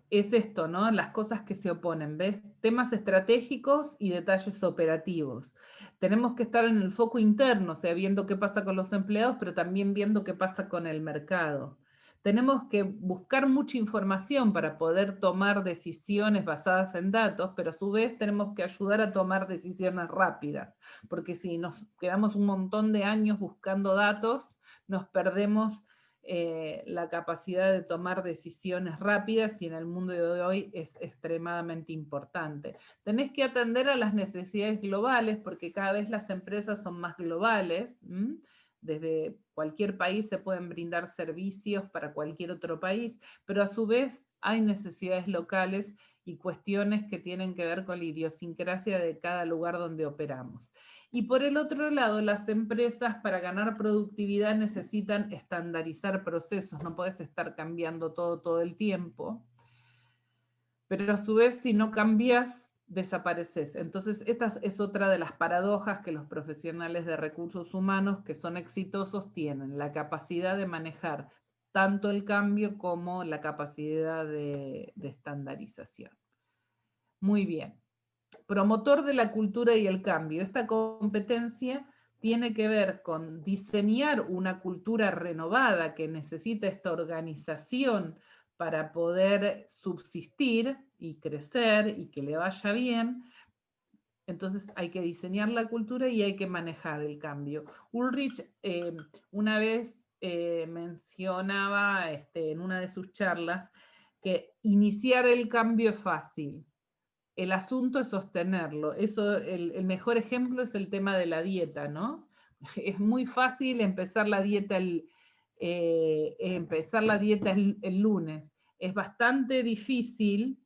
A: es esto, ¿no? Las cosas que se oponen, ¿ves? Temas estratégicos y detalles operativos. Tenemos que estar en el foco interno, o sea, viendo qué pasa con los empleados, pero también viendo qué pasa con el mercado. Tenemos que buscar mucha información para poder tomar decisiones basadas en datos, pero a su vez tenemos que ayudar a tomar decisiones rápidas, porque si nos quedamos un montón de años buscando datos, nos perdemos la capacidad de tomar decisiones rápidas, y en el mundo de hoy es extremadamente importante. Tenés que atender a las necesidades globales, porque cada vez las empresas son más globales. Desde cualquier país se pueden brindar servicios para cualquier otro país, pero a su vez hay necesidades locales y cuestiones que tienen que ver con la idiosincrasia de cada lugar donde operamos. Y por el otro lado, las empresas para ganar productividad necesitan estandarizar procesos, no puedes estar cambiando todo el tiempo, pero a su vez si no cambias, desapareces. Entonces esta es otra de las paradojas que los profesionales de recursos humanos que son exitosos tienen, la capacidad de manejar tanto el cambio como la capacidad de estandarización. Muy bien. Promotor de la cultura y el cambio. Esta competencia tiene que ver con diseñar una cultura renovada que necesita esta organización para poder subsistir y crecer y que le vaya bien. Entonces hay que diseñar la cultura y hay que manejar el cambio. Ulrich una vez mencionaba en una de sus charlas que iniciar el cambio es fácil. El asunto es sostenerlo. Eso, el mejor ejemplo es el tema de la dieta, ¿no? Es muy fácil empezar la dieta el lunes. Es bastante difícil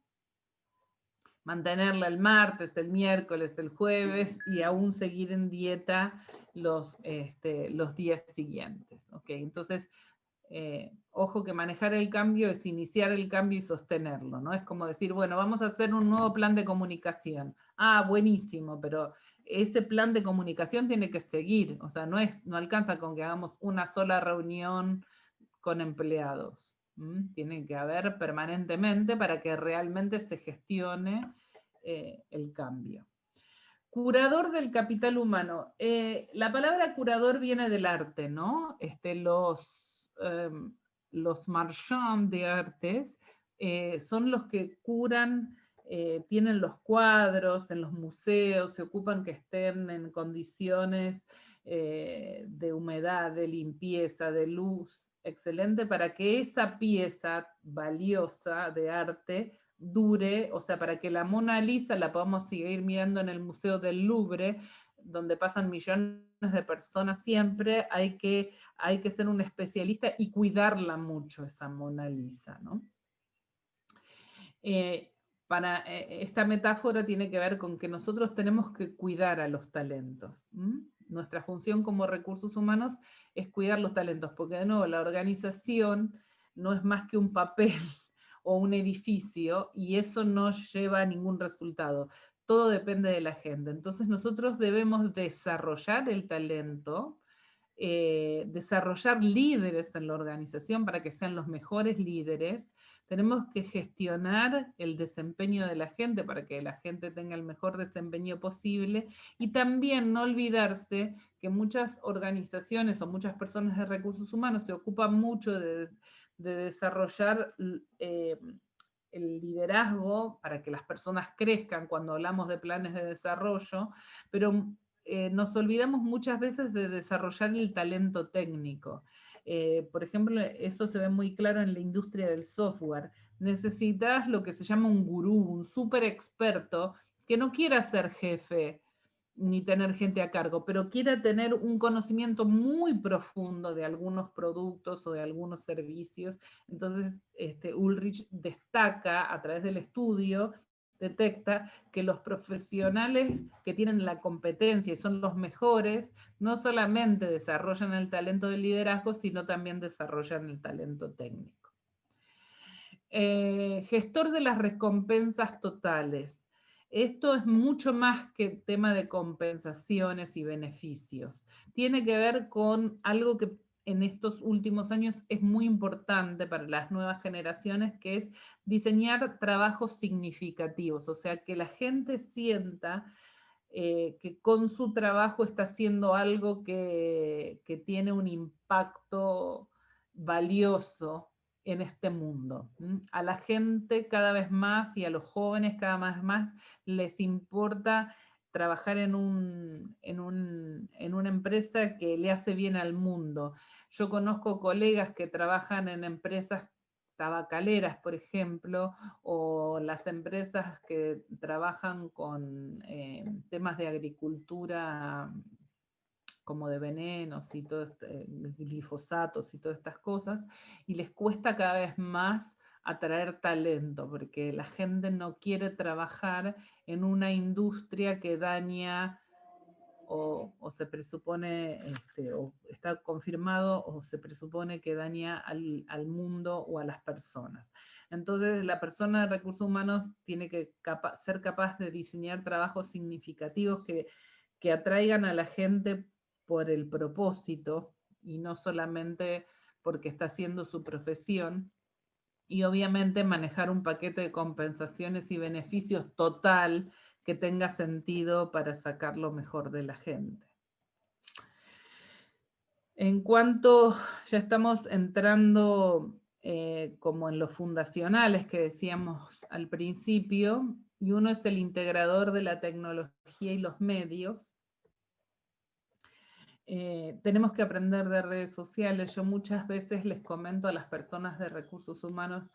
A: mantenerla el martes, el miércoles, el jueves y aún seguir en dieta los días siguientes. ¿Okay? Entonces, ojo que manejar el cambio es iniciar el cambio y sostenerlo, ¿no? Es como decir, bueno, vamos a hacer un nuevo plan de comunicación. Ah, buenísimo, pero ese plan de comunicación tiene que seguir, o sea, no alcanza con que hagamos una sola reunión con empleados. Tiene que haber permanentemente para que realmente se gestione el cambio. Curador del capital humano. La palabra curador viene del arte, ¿no? Los marchands de artes son los que curan, tienen los cuadros en los museos, se ocupan que estén en condiciones de humedad, de limpieza, de luz, excelente, para que esa pieza valiosa de arte dure, o sea, para que la Mona Lisa la podamos seguir mirando en el Museo del Louvre, donde pasan millones de personas siempre, hay que ser un especialista y cuidarla mucho, esa Mona Lisa, ¿no? Esta metáfora tiene que ver con que nosotros tenemos que cuidar a los talentos. Nuestra función como recursos humanos es cuidar los talentos, porque de nuevo la organización no es más que un papel o un edificio, y eso no lleva a ningún resultado. Todo depende de la gente. Entonces nosotros debemos desarrollar el talento, desarrollar líderes en la organización para que sean los mejores líderes. Tenemos que gestionar el desempeño de la gente para que la gente tenga el mejor desempeño posible, y también no olvidarse que muchas organizaciones o muchas personas de recursos humanos se ocupan mucho de desarrollar el liderazgo para que las personas crezcan cuando hablamos de planes de desarrollo, pero nos olvidamos muchas veces de desarrollar el talento técnico. Por ejemplo, eso se ve muy claro en la industria del software. Necesitas lo que se llama un gurú, un súper experto que no quiera ser jefe ni tener gente a cargo, pero quiera tener un conocimiento muy profundo de algunos productos o de algunos servicios. Entonces, Ulrich destaca a través del estudio, detecta que los profesionales que tienen la competencia y son los mejores, no solamente desarrollan el talento del liderazgo, sino también desarrollan el talento técnico. Gestor de las recompensas totales. Esto es mucho más que tema de compensaciones y beneficios. Tiene que ver con algo que en estos últimos años es muy importante para las nuevas generaciones, que es diseñar trabajos significativos, o sea, que la gente sienta que con su trabajo está haciendo algo que tiene un impacto valioso en este mundo. A la gente cada vez más y a los jóvenes cada vez más les importa trabajar en una empresa que le hace bien al mundo. Yo conozco colegas que trabajan en empresas tabacaleras, por ejemplo, o las empresas que trabajan con temas de agricultura como de venenos y todo glifosatos y todas estas cosas, y les cuesta cada vez más atraer talento, porque la gente no quiere trabajar en una industria que daña o se presupone, o está confirmado o se presupone que daña al mundo o a las personas. Entonces, la persona de recursos humanos tiene que ser capaz de diseñar trabajos significativos que atraigan a la gente por el propósito y no solamente porque está haciendo su profesión. Y obviamente manejar un paquete de compensaciones y beneficios total que tenga sentido para sacar lo mejor de la gente. En cuanto ya estamos entrando como en los fundacionales que decíamos al principio, y uno es el integrador de la tecnología y los medios. Tenemos que aprender de redes sociales. Yo muchas veces les comento a las personas de recursos humanos,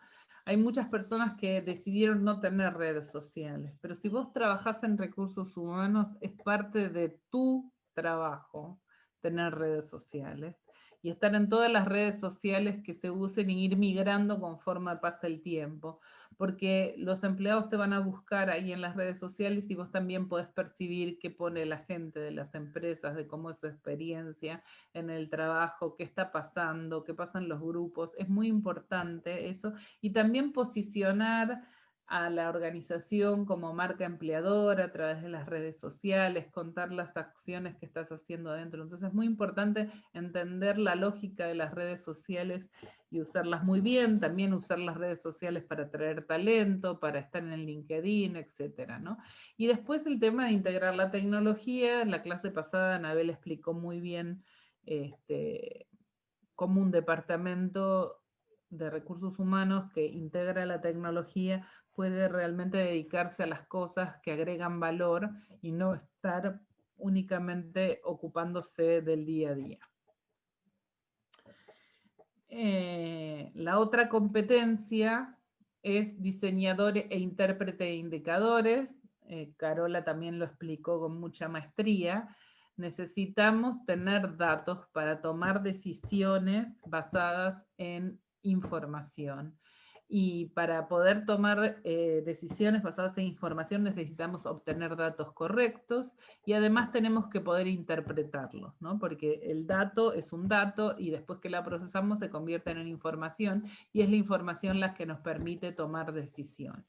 A: hay muchas personas que decidieron no tener redes sociales, pero si vos trabajás en recursos humanos, es parte de tu trabajo tener redes sociales y estar en todas las redes sociales que se usen y ir migrando conforme pasa el tiempo, porque los empleados te van a buscar ahí en las redes sociales y vos también podés percibir qué pone la gente de las empresas, de cómo es su experiencia en el trabajo, qué está pasando, qué pasa en los grupos. Es muy importante eso. Y también posicionar a la organización como marca empleadora a través de las redes sociales, contar las acciones que estás haciendo adentro. Entonces es muy importante entender la lógica de las redes sociales y usarlas muy bien, también usar las redes sociales para atraer talento, para estar en el LinkedIn, etcétera, ¿no? Y después el tema de integrar la tecnología. En la clase pasada Anabel explicó muy bien cómo un departamento de recursos humanos que integra la tecnología puede realmente dedicarse a las cosas que agregan valor y no estar únicamente ocupándose del día a día. La otra competencia es diseñador e intérprete de indicadores. Carola también lo explicó con mucha maestría. Necesitamos tener datos para tomar decisiones basadas en información. Y para poder tomar decisiones basadas en información necesitamos obtener datos correctos y además tenemos que poder interpretarlos, ¿no? Porque el dato es un dato y después que la procesamos se convierte en información y es la información la que nos permite tomar decisiones.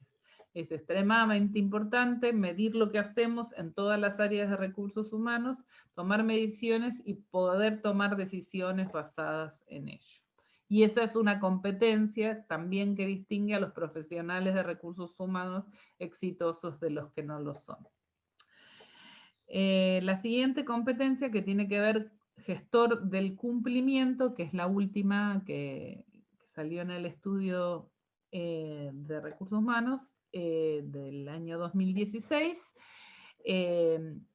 A: Es extremadamente importante medir lo que hacemos en todas las áreas de recursos humanos, tomar mediciones y poder tomar decisiones basadas en ello. Y esa es una competencia también que distingue a los profesionales de recursos humanos exitosos de los que no lo son. La siguiente competencia que tiene que ver gestor del cumplimiento, que es la última que salió en el estudio de recursos humanos del año 2016,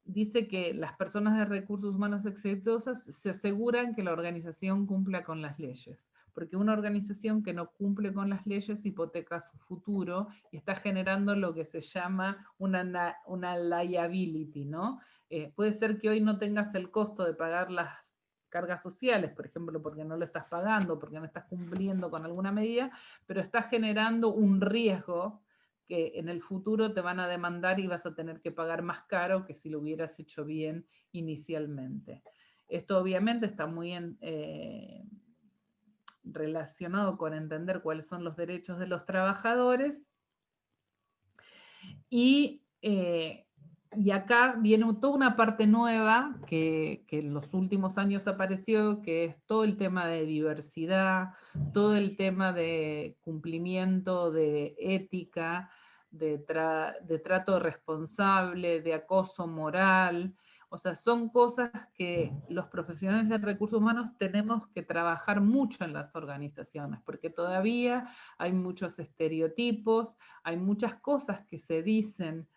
A: dice que las personas de recursos humanos exitosas se aseguran que la organización cumpla con las leyes, porque una organización que no cumple con las leyes hipoteca su futuro y está generando lo que se llama una liability, ¿no? Puede ser que hoy no tengas el costo de pagar las cargas sociales, por ejemplo, porque no lo estás pagando, porque no estás cumpliendo con alguna medida, pero estás generando un riesgo que en el futuro te van a demandar y vas a tener que pagar más caro que si lo hubieras hecho bien inicialmente. Esto obviamente está muy relacionado con entender cuáles son los derechos de los trabajadores y Y acá viene toda una parte nueva que en los últimos años apareció, que es todo el tema de diversidad, todo el tema de cumplimiento de ética, de trato responsable, de acoso moral. O sea, son cosas que los profesionales de recursos humanos tenemos que trabajar mucho en las organizaciones, porque todavía hay muchos estereotipos, hay muchas cosas que se dicen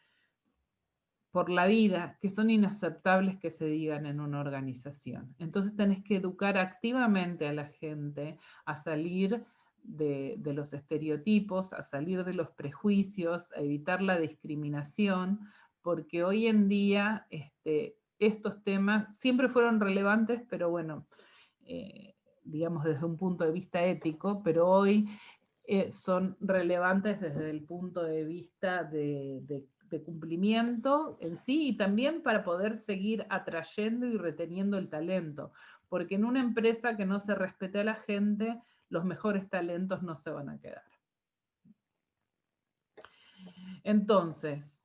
A: por la vida que son inaceptables que se digan en una organización. Entonces tenés que educar activamente a la gente a salir de los estereotipos, a salir de los prejuicios, a evitar la discriminación, porque hoy en día estos temas siempre fueron relevantes, pero bueno, digamos desde un punto de vista ético, pero hoy son relevantes desde el punto de vista de cumplimiento en sí, y también para poder seguir atrayendo y reteniendo el talento, porque en una empresa que no se respete a la gente, los mejores talentos no se van a quedar. Entonces,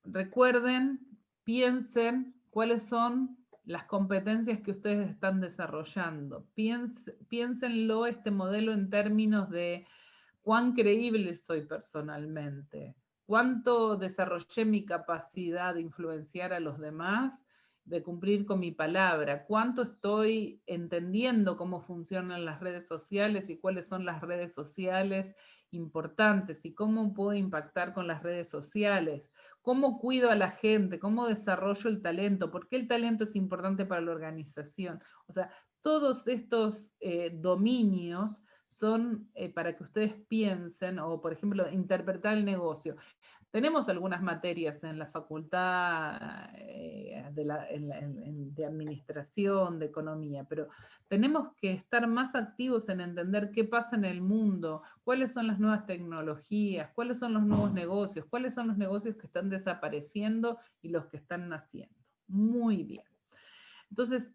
A: recuerden, piensen cuáles son las competencias que ustedes están desarrollando. Piénsenlo este modelo en términos de cuán creíble soy personalmente, cuánto desarrollé mi capacidad de influenciar a los demás, de cumplir con mi palabra, cuánto estoy entendiendo cómo funcionan las redes sociales y cuáles son las redes sociales importantes y cómo puedo impactar con las redes sociales, cómo cuido a la gente, cómo desarrollo el talento, por qué el talento es importante para la organización. O sea, todos estos dominios son para que ustedes piensen, o por ejemplo, interpretar el negocio. Tenemos algunas materias en la facultad de administración, de economía, pero tenemos que estar más activos en entender qué pasa en el mundo, cuáles son las nuevas tecnologías, cuáles son los nuevos negocios, cuáles son los negocios que están desapareciendo y los que están naciendo. Muy bien. Entonces,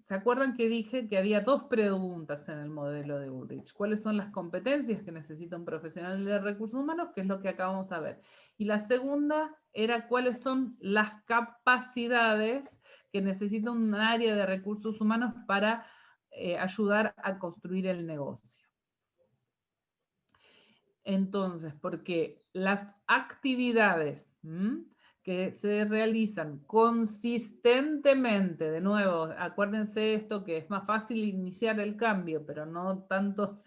A: ¿se acuerdan que dije que había dos preguntas en el modelo de Ulrich? ¿Cuáles son las competencias que necesita un profesional de recursos humanos? Que es lo que acabamos de ver. Y la segunda era cuáles son las capacidades que necesita un área de recursos humanos para ayudar a construir el negocio. Entonces, porque las actividades que se realizan consistentemente, de nuevo, acuérdense esto, que es más fácil iniciar el cambio, pero no tanto,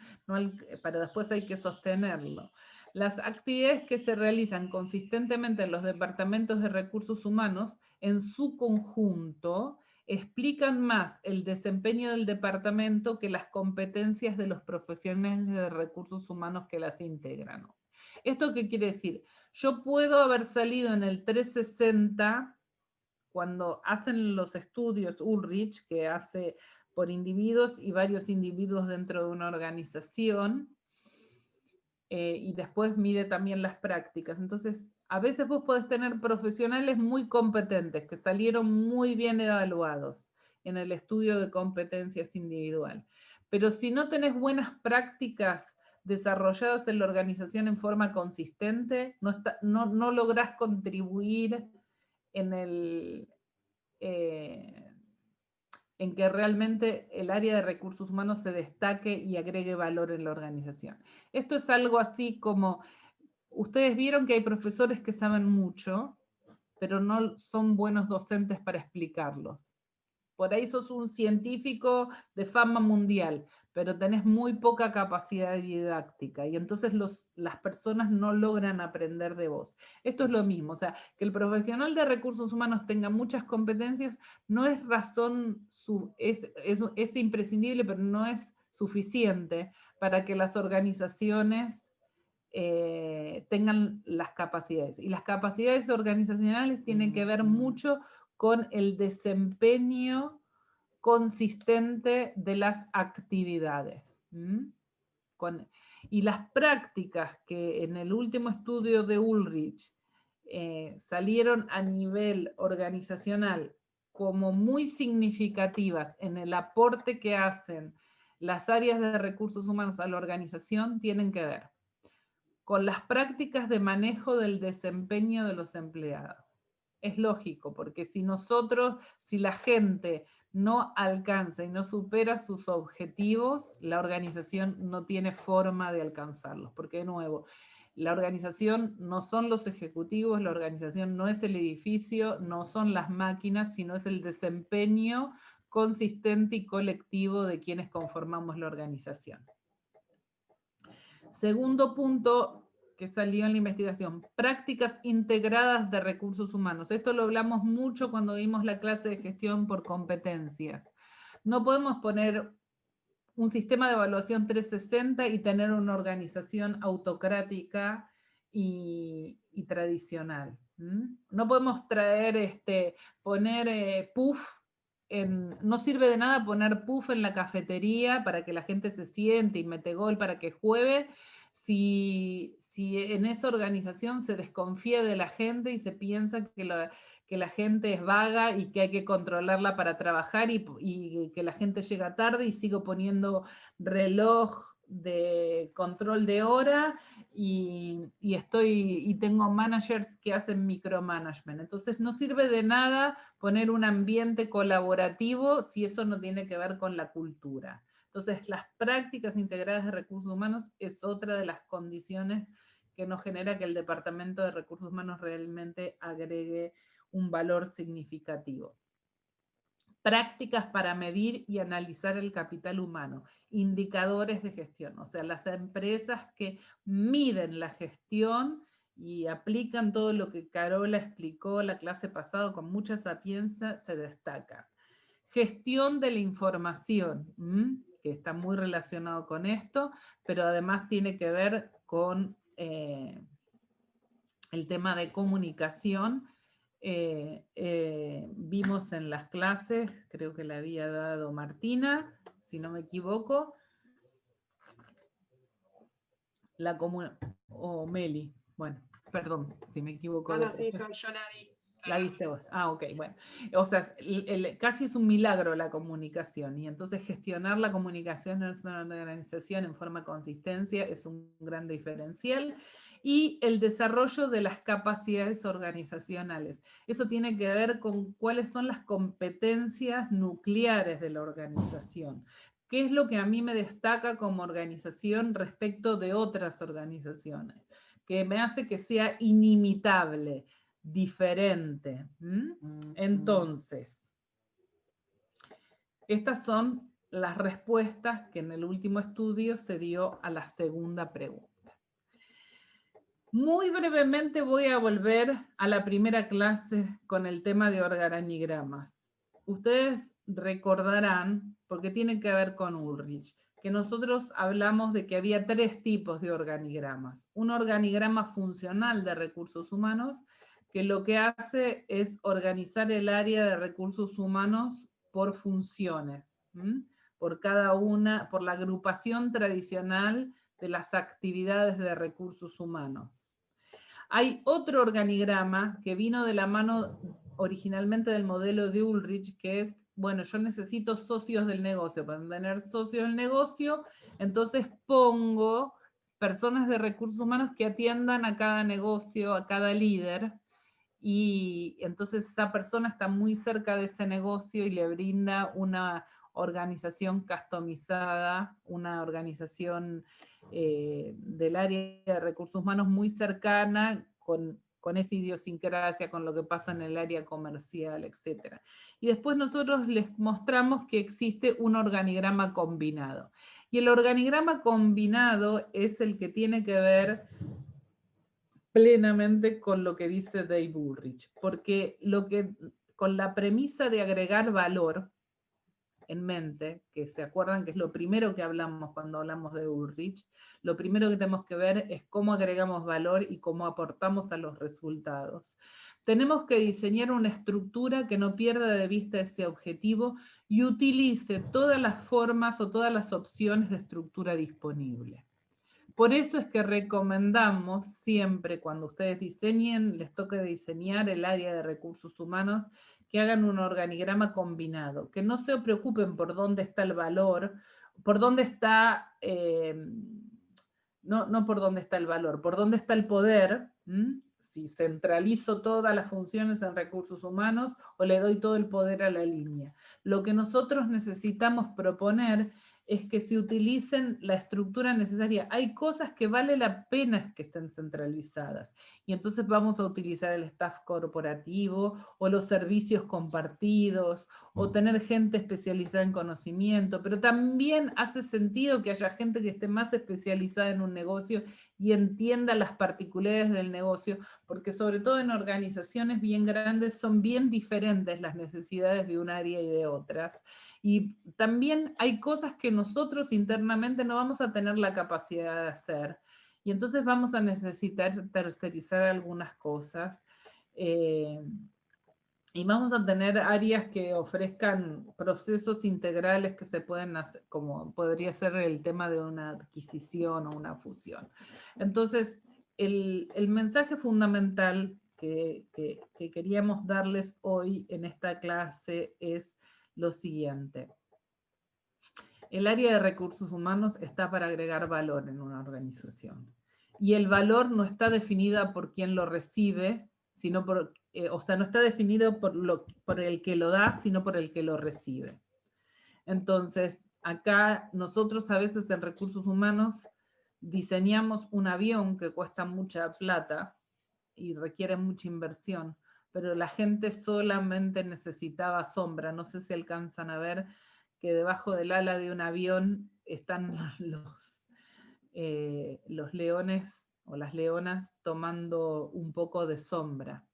A: para después hay que sostenerlo. Las actividades que se realizan consistentemente en los departamentos de recursos humanos, en su conjunto, explican más el desempeño del departamento que las competencias de los profesionales de recursos humanos que las integran. ¿Esto qué quiere decir? Yo puedo haber salido en el 360, cuando hacen los estudios Ulrich, que hace por individuos y varios individuos dentro de una organización, y después mide también las prácticas. Entonces, a veces vos podés tener profesionales muy competentes, que salieron muy bien evaluados en el estudio de competencias individual. Pero si no tenés buenas prácticas desarrolladas en la organización en forma consistente, no lográs contribuir en en que realmente el área de recursos humanos se destaque y agregue valor en la organización. Esto es algo así como, ustedes vieron que hay profesores que saben mucho, pero no son buenos docentes para explicarlos. Por ahí sos un científico de fama mundial, pero tenés muy poca capacidad didáctica y entonces las personas no logran aprender de vos. Esto es lo mismo, o sea, que el profesional de recursos humanos tenga muchas competencias no es razón, es imprescindible, pero no es suficiente para que las organizaciones tengan las capacidades. Y las capacidades organizacionales tienen que ver mucho con el desempeño consistente de las actividades. Y las prácticas que en el último estudio de Ulrich salieron a nivel organizacional como muy significativas en el aporte que hacen las áreas de recursos humanos a la organización, tienen que ver con las prácticas de manejo del desempeño de los empleados. Es lógico, porque si la gente no alcanza y no supera sus objetivos, la organización no tiene forma de alcanzarlos, porque de nuevo, la organización no son los ejecutivos, la organización no es el edificio, no son las máquinas, sino es el desempeño consistente y colectivo de quienes conformamos la organización. Segundo punto que salió en la investigación, prácticas integradas de recursos humanos. Esto lo hablamos mucho cuando vimos la clase de gestión por competencias. No podemos poner un sistema de evaluación 360 y tener una organización autocrática y tradicional. No podemos poner puff, no sirve de nada poner puff en la cafetería para que la gente se siente y mete gol para que juegue, si en esa organización se desconfía de la gente y se piensa que la gente es vaga y que hay que controlarla para trabajar y que la gente llega tarde y sigo poniendo reloj de control de hora y tengo managers que hacen micromanagement. Entonces no sirve de nada poner un ambiente colaborativo si eso no tiene que ver con la cultura. Entonces las prácticas integradas de recursos humanos es otra de las condiciones que nos genera que el Departamento de Recursos Humanos realmente agregue un valor significativo. Prácticas para medir y analizar el capital humano, indicadores de gestión, o sea, las empresas que miden la gestión y aplican todo lo que Carola explicó la clase pasada con mucha sapiencia, se destacan. Gestión de la información, que está muy relacionado con esto, pero además tiene que ver con el tema de comunicación. Vimos en las clases, creo que la había dado Martina, si no me equivoco, o Meli, bueno, perdón, si me equivoco.
C: No, sí, yo la di.
A: La diste vos. Ah, ok, bueno. O sea, casi es un milagro la comunicación, y entonces gestionar la comunicación en una organización en forma consistencia es un gran diferencial. Y el desarrollo de las capacidades organizacionales. Eso tiene que ver con cuáles son las competencias nucleares de la organización. ¿Qué es lo que a mí me destaca como organización respecto de otras organizaciones? Que me hace que sea inimitable, diferente. Entonces, estas son las respuestas que en el último estudio se dio a la segunda pregunta. Muy brevemente voy a volver a la primera clase con el tema de organigramas. Ustedes recordarán, porque tiene que ver con Ulrich, que nosotros hablamos de que había 3 tipos de organigramas. Un organigrama funcional de recursos humanos, que lo que hace es organizar el área de recursos humanos por funciones, por cada una, por la agrupación tradicional de las actividades de recursos humanos. Hay otro organigrama que vino de la mano originalmente del modelo de Ulrich, que es, bueno, yo necesito socios del negocio. Para tener socios del negocio, entonces pongo personas de recursos humanos que atiendan a cada negocio, a cada líder, y entonces esa persona está muy cerca de ese negocio y le brinda una organización customizada, una organización del área de recursos humanos muy cercana, con esa idiosincrasia, con lo que pasa en el área comercial, etc. Y después nosotros les mostramos que existe un organigrama combinado. Y el organigrama combinado es el que tiene que ver plenamente con lo que dice Dave Ulrich, porque con la premisa de agregar valor en mente, que se acuerdan que es lo primero que hablamos cuando hablamos de Ulrich, lo primero que tenemos que ver es cómo agregamos valor y cómo aportamos a los resultados. Tenemos que diseñar una estructura que no pierda de vista ese objetivo y utilice todas las formas o todas las opciones de estructura disponible. Por eso es que recomendamos siempre, cuando ustedes diseñen, les toque diseñar el área de recursos humanos, que hagan un organigrama combinado, que no se preocupen por dónde está el valor, por dónde está no por dónde está el valor, por dónde está el poder. Si centralizo todas las funciones en recursos humanos o le doy todo el poder a la línea. Lo que nosotros necesitamos proponer es que se utilicen la estructura necesaria. Hay cosas que vale la pena que estén centralizadas, y entonces vamos a utilizar el staff corporativo o los servicios compartidos o tener gente especializada en conocimiento, pero también hace sentido que haya gente que esté más especializada en un negocio y entienda las particularidades del negocio, porque sobre todo en organizaciones bien grandes son bien diferentes las necesidades de un área y de otras. Y también hay cosas que nosotros internamente no vamos a tener la capacidad de hacer. Y entonces vamos a necesitar tercerizar algunas cosas. Y vamos a tener áreas que ofrezcan procesos integrales que se pueden hacer, como podría ser el tema de una adquisición o una fusión. Entonces, el mensaje fundamental que queríamos darles hoy en esta clase es lo siguiente. El área de recursos humanos está para agregar valor en una organización. Y el valor no está definida por quien lo recibe, sino por, o sea, no está definido por el que lo da, sino por el que lo recibe. Entonces, acá nosotros a veces en recursos humanos diseñamos un avión que cuesta mucha plata y requiere mucha inversión, pero la gente solamente necesitaba sombra. No sé si alcanzan a ver que debajo del ala de un avión están los leones o las leonas tomando un poco de sombra.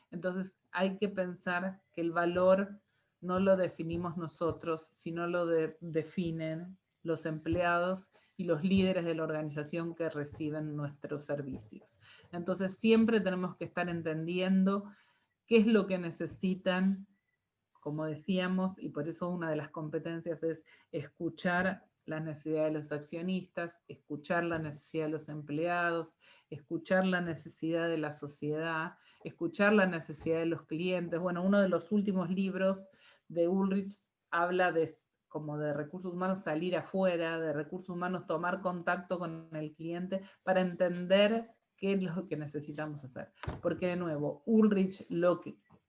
A: Entonces hay que pensar que el valor no lo definimos nosotros, sino lo definen los empleados y los líderes de la organización que reciben nuestros servicios. Entonces siempre tenemos que estar entendiendo qué es lo que necesitan, como decíamos, y por eso una de las competencias es escuchar la necesidad de los accionistas, escuchar la necesidad de los empleados, escuchar la necesidad de la sociedad, escuchar la necesidad de los clientes. Bueno, uno de los últimos libros de Ulrich habla como de recursos humanos salir afuera, de recursos humanos tomar contacto con el cliente para entender qué es lo que necesitamos hacer. Porque de nuevo, Ulrich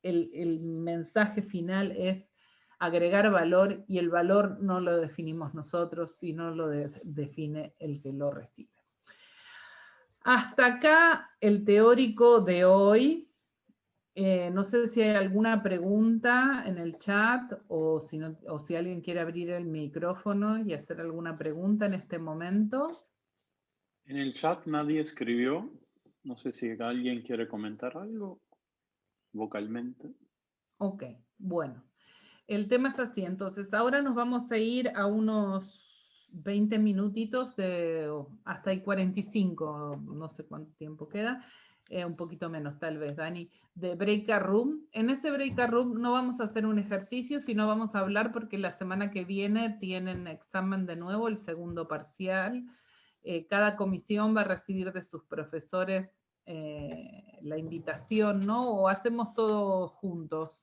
A: el mensaje final es agregar valor, y el valor no lo definimos nosotros, sino lo define el que lo recibe. Hasta acá el teórico de hoy. No sé si hay alguna pregunta en el chat o si alguien quiere abrir el micrófono y hacer alguna pregunta en este momento.
B: En el chat nadie escribió. No sé si alguien quiere comentar algo vocalmente.
A: Ok, bueno. El tema es así, entonces ahora nos vamos a ir a unos 20 minutitos, hasta el 45, no sé cuánto tiempo queda, un poquito menos tal vez, Dani, de breakout room. En ese breakout room no vamos a hacer un ejercicio, sino vamos a hablar porque la semana que viene tienen examen de nuevo, el segundo parcial. Cada comisión va a recibir de sus profesores la invitación, ¿no? O hacemos todo juntos.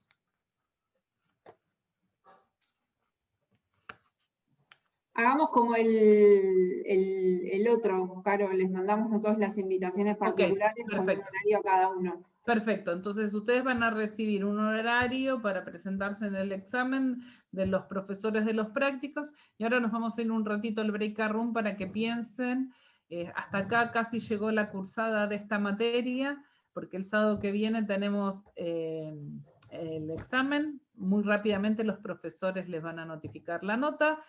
C: Hagamos como el otro, Caro, les mandamos nosotros las invitaciones particulares con un horario a cada uno.
A: Perfecto, entonces ustedes van a recibir un horario para presentarse en el examen de los profesores de los prácticos, y ahora nos vamos a ir un ratito al breakout room para que piensen. Hasta acá casi llegó la cursada de esta materia, porque el sábado que viene tenemos el examen. Muy rápidamente los profesores les van a notificar la nota.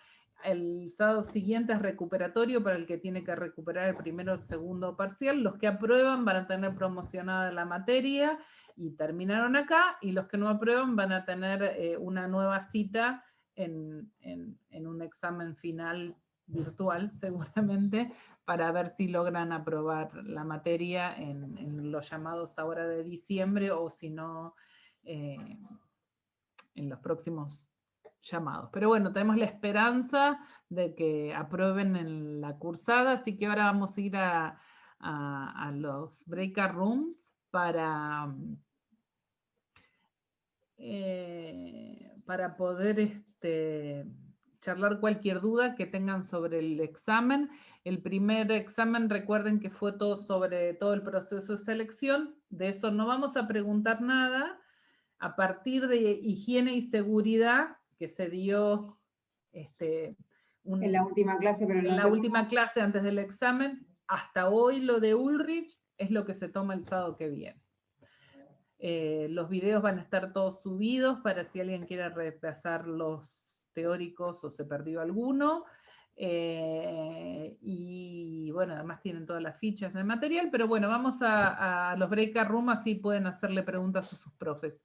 A: El sábado siguiente es recuperatorio para el que tiene que recuperar el primero o el segundo parcial. Los que aprueban van a tener promocionada la materia y terminaron acá, y los que no aprueban van a tener una nueva cita en un examen final virtual, seguramente, para ver si logran aprobar la materia en los llamados ahora de diciembre, o si no, en los próximos llamados. Pero bueno, tenemos la esperanza de que aprueben en la cursada, así que ahora vamos a ir a los breakout rooms para poder charlar cualquier duda que tengan sobre el examen. El primer examen, recuerden que fue todo sobre todo el proceso de selección, de eso no vamos a preguntar nada. A partir de higiene y seguridad, que se dio
C: en la última clase, pero
A: en la última clase antes del examen, hasta hoy lo de Ulrich es lo que se toma el sábado que viene. Los videos van a estar todos subidos para si alguien quiere repasar los teóricos o se perdió alguno. Y bueno, además tienen todas las fichas del material, pero bueno, vamos a los breakout room, así pueden hacerle preguntas a sus profes.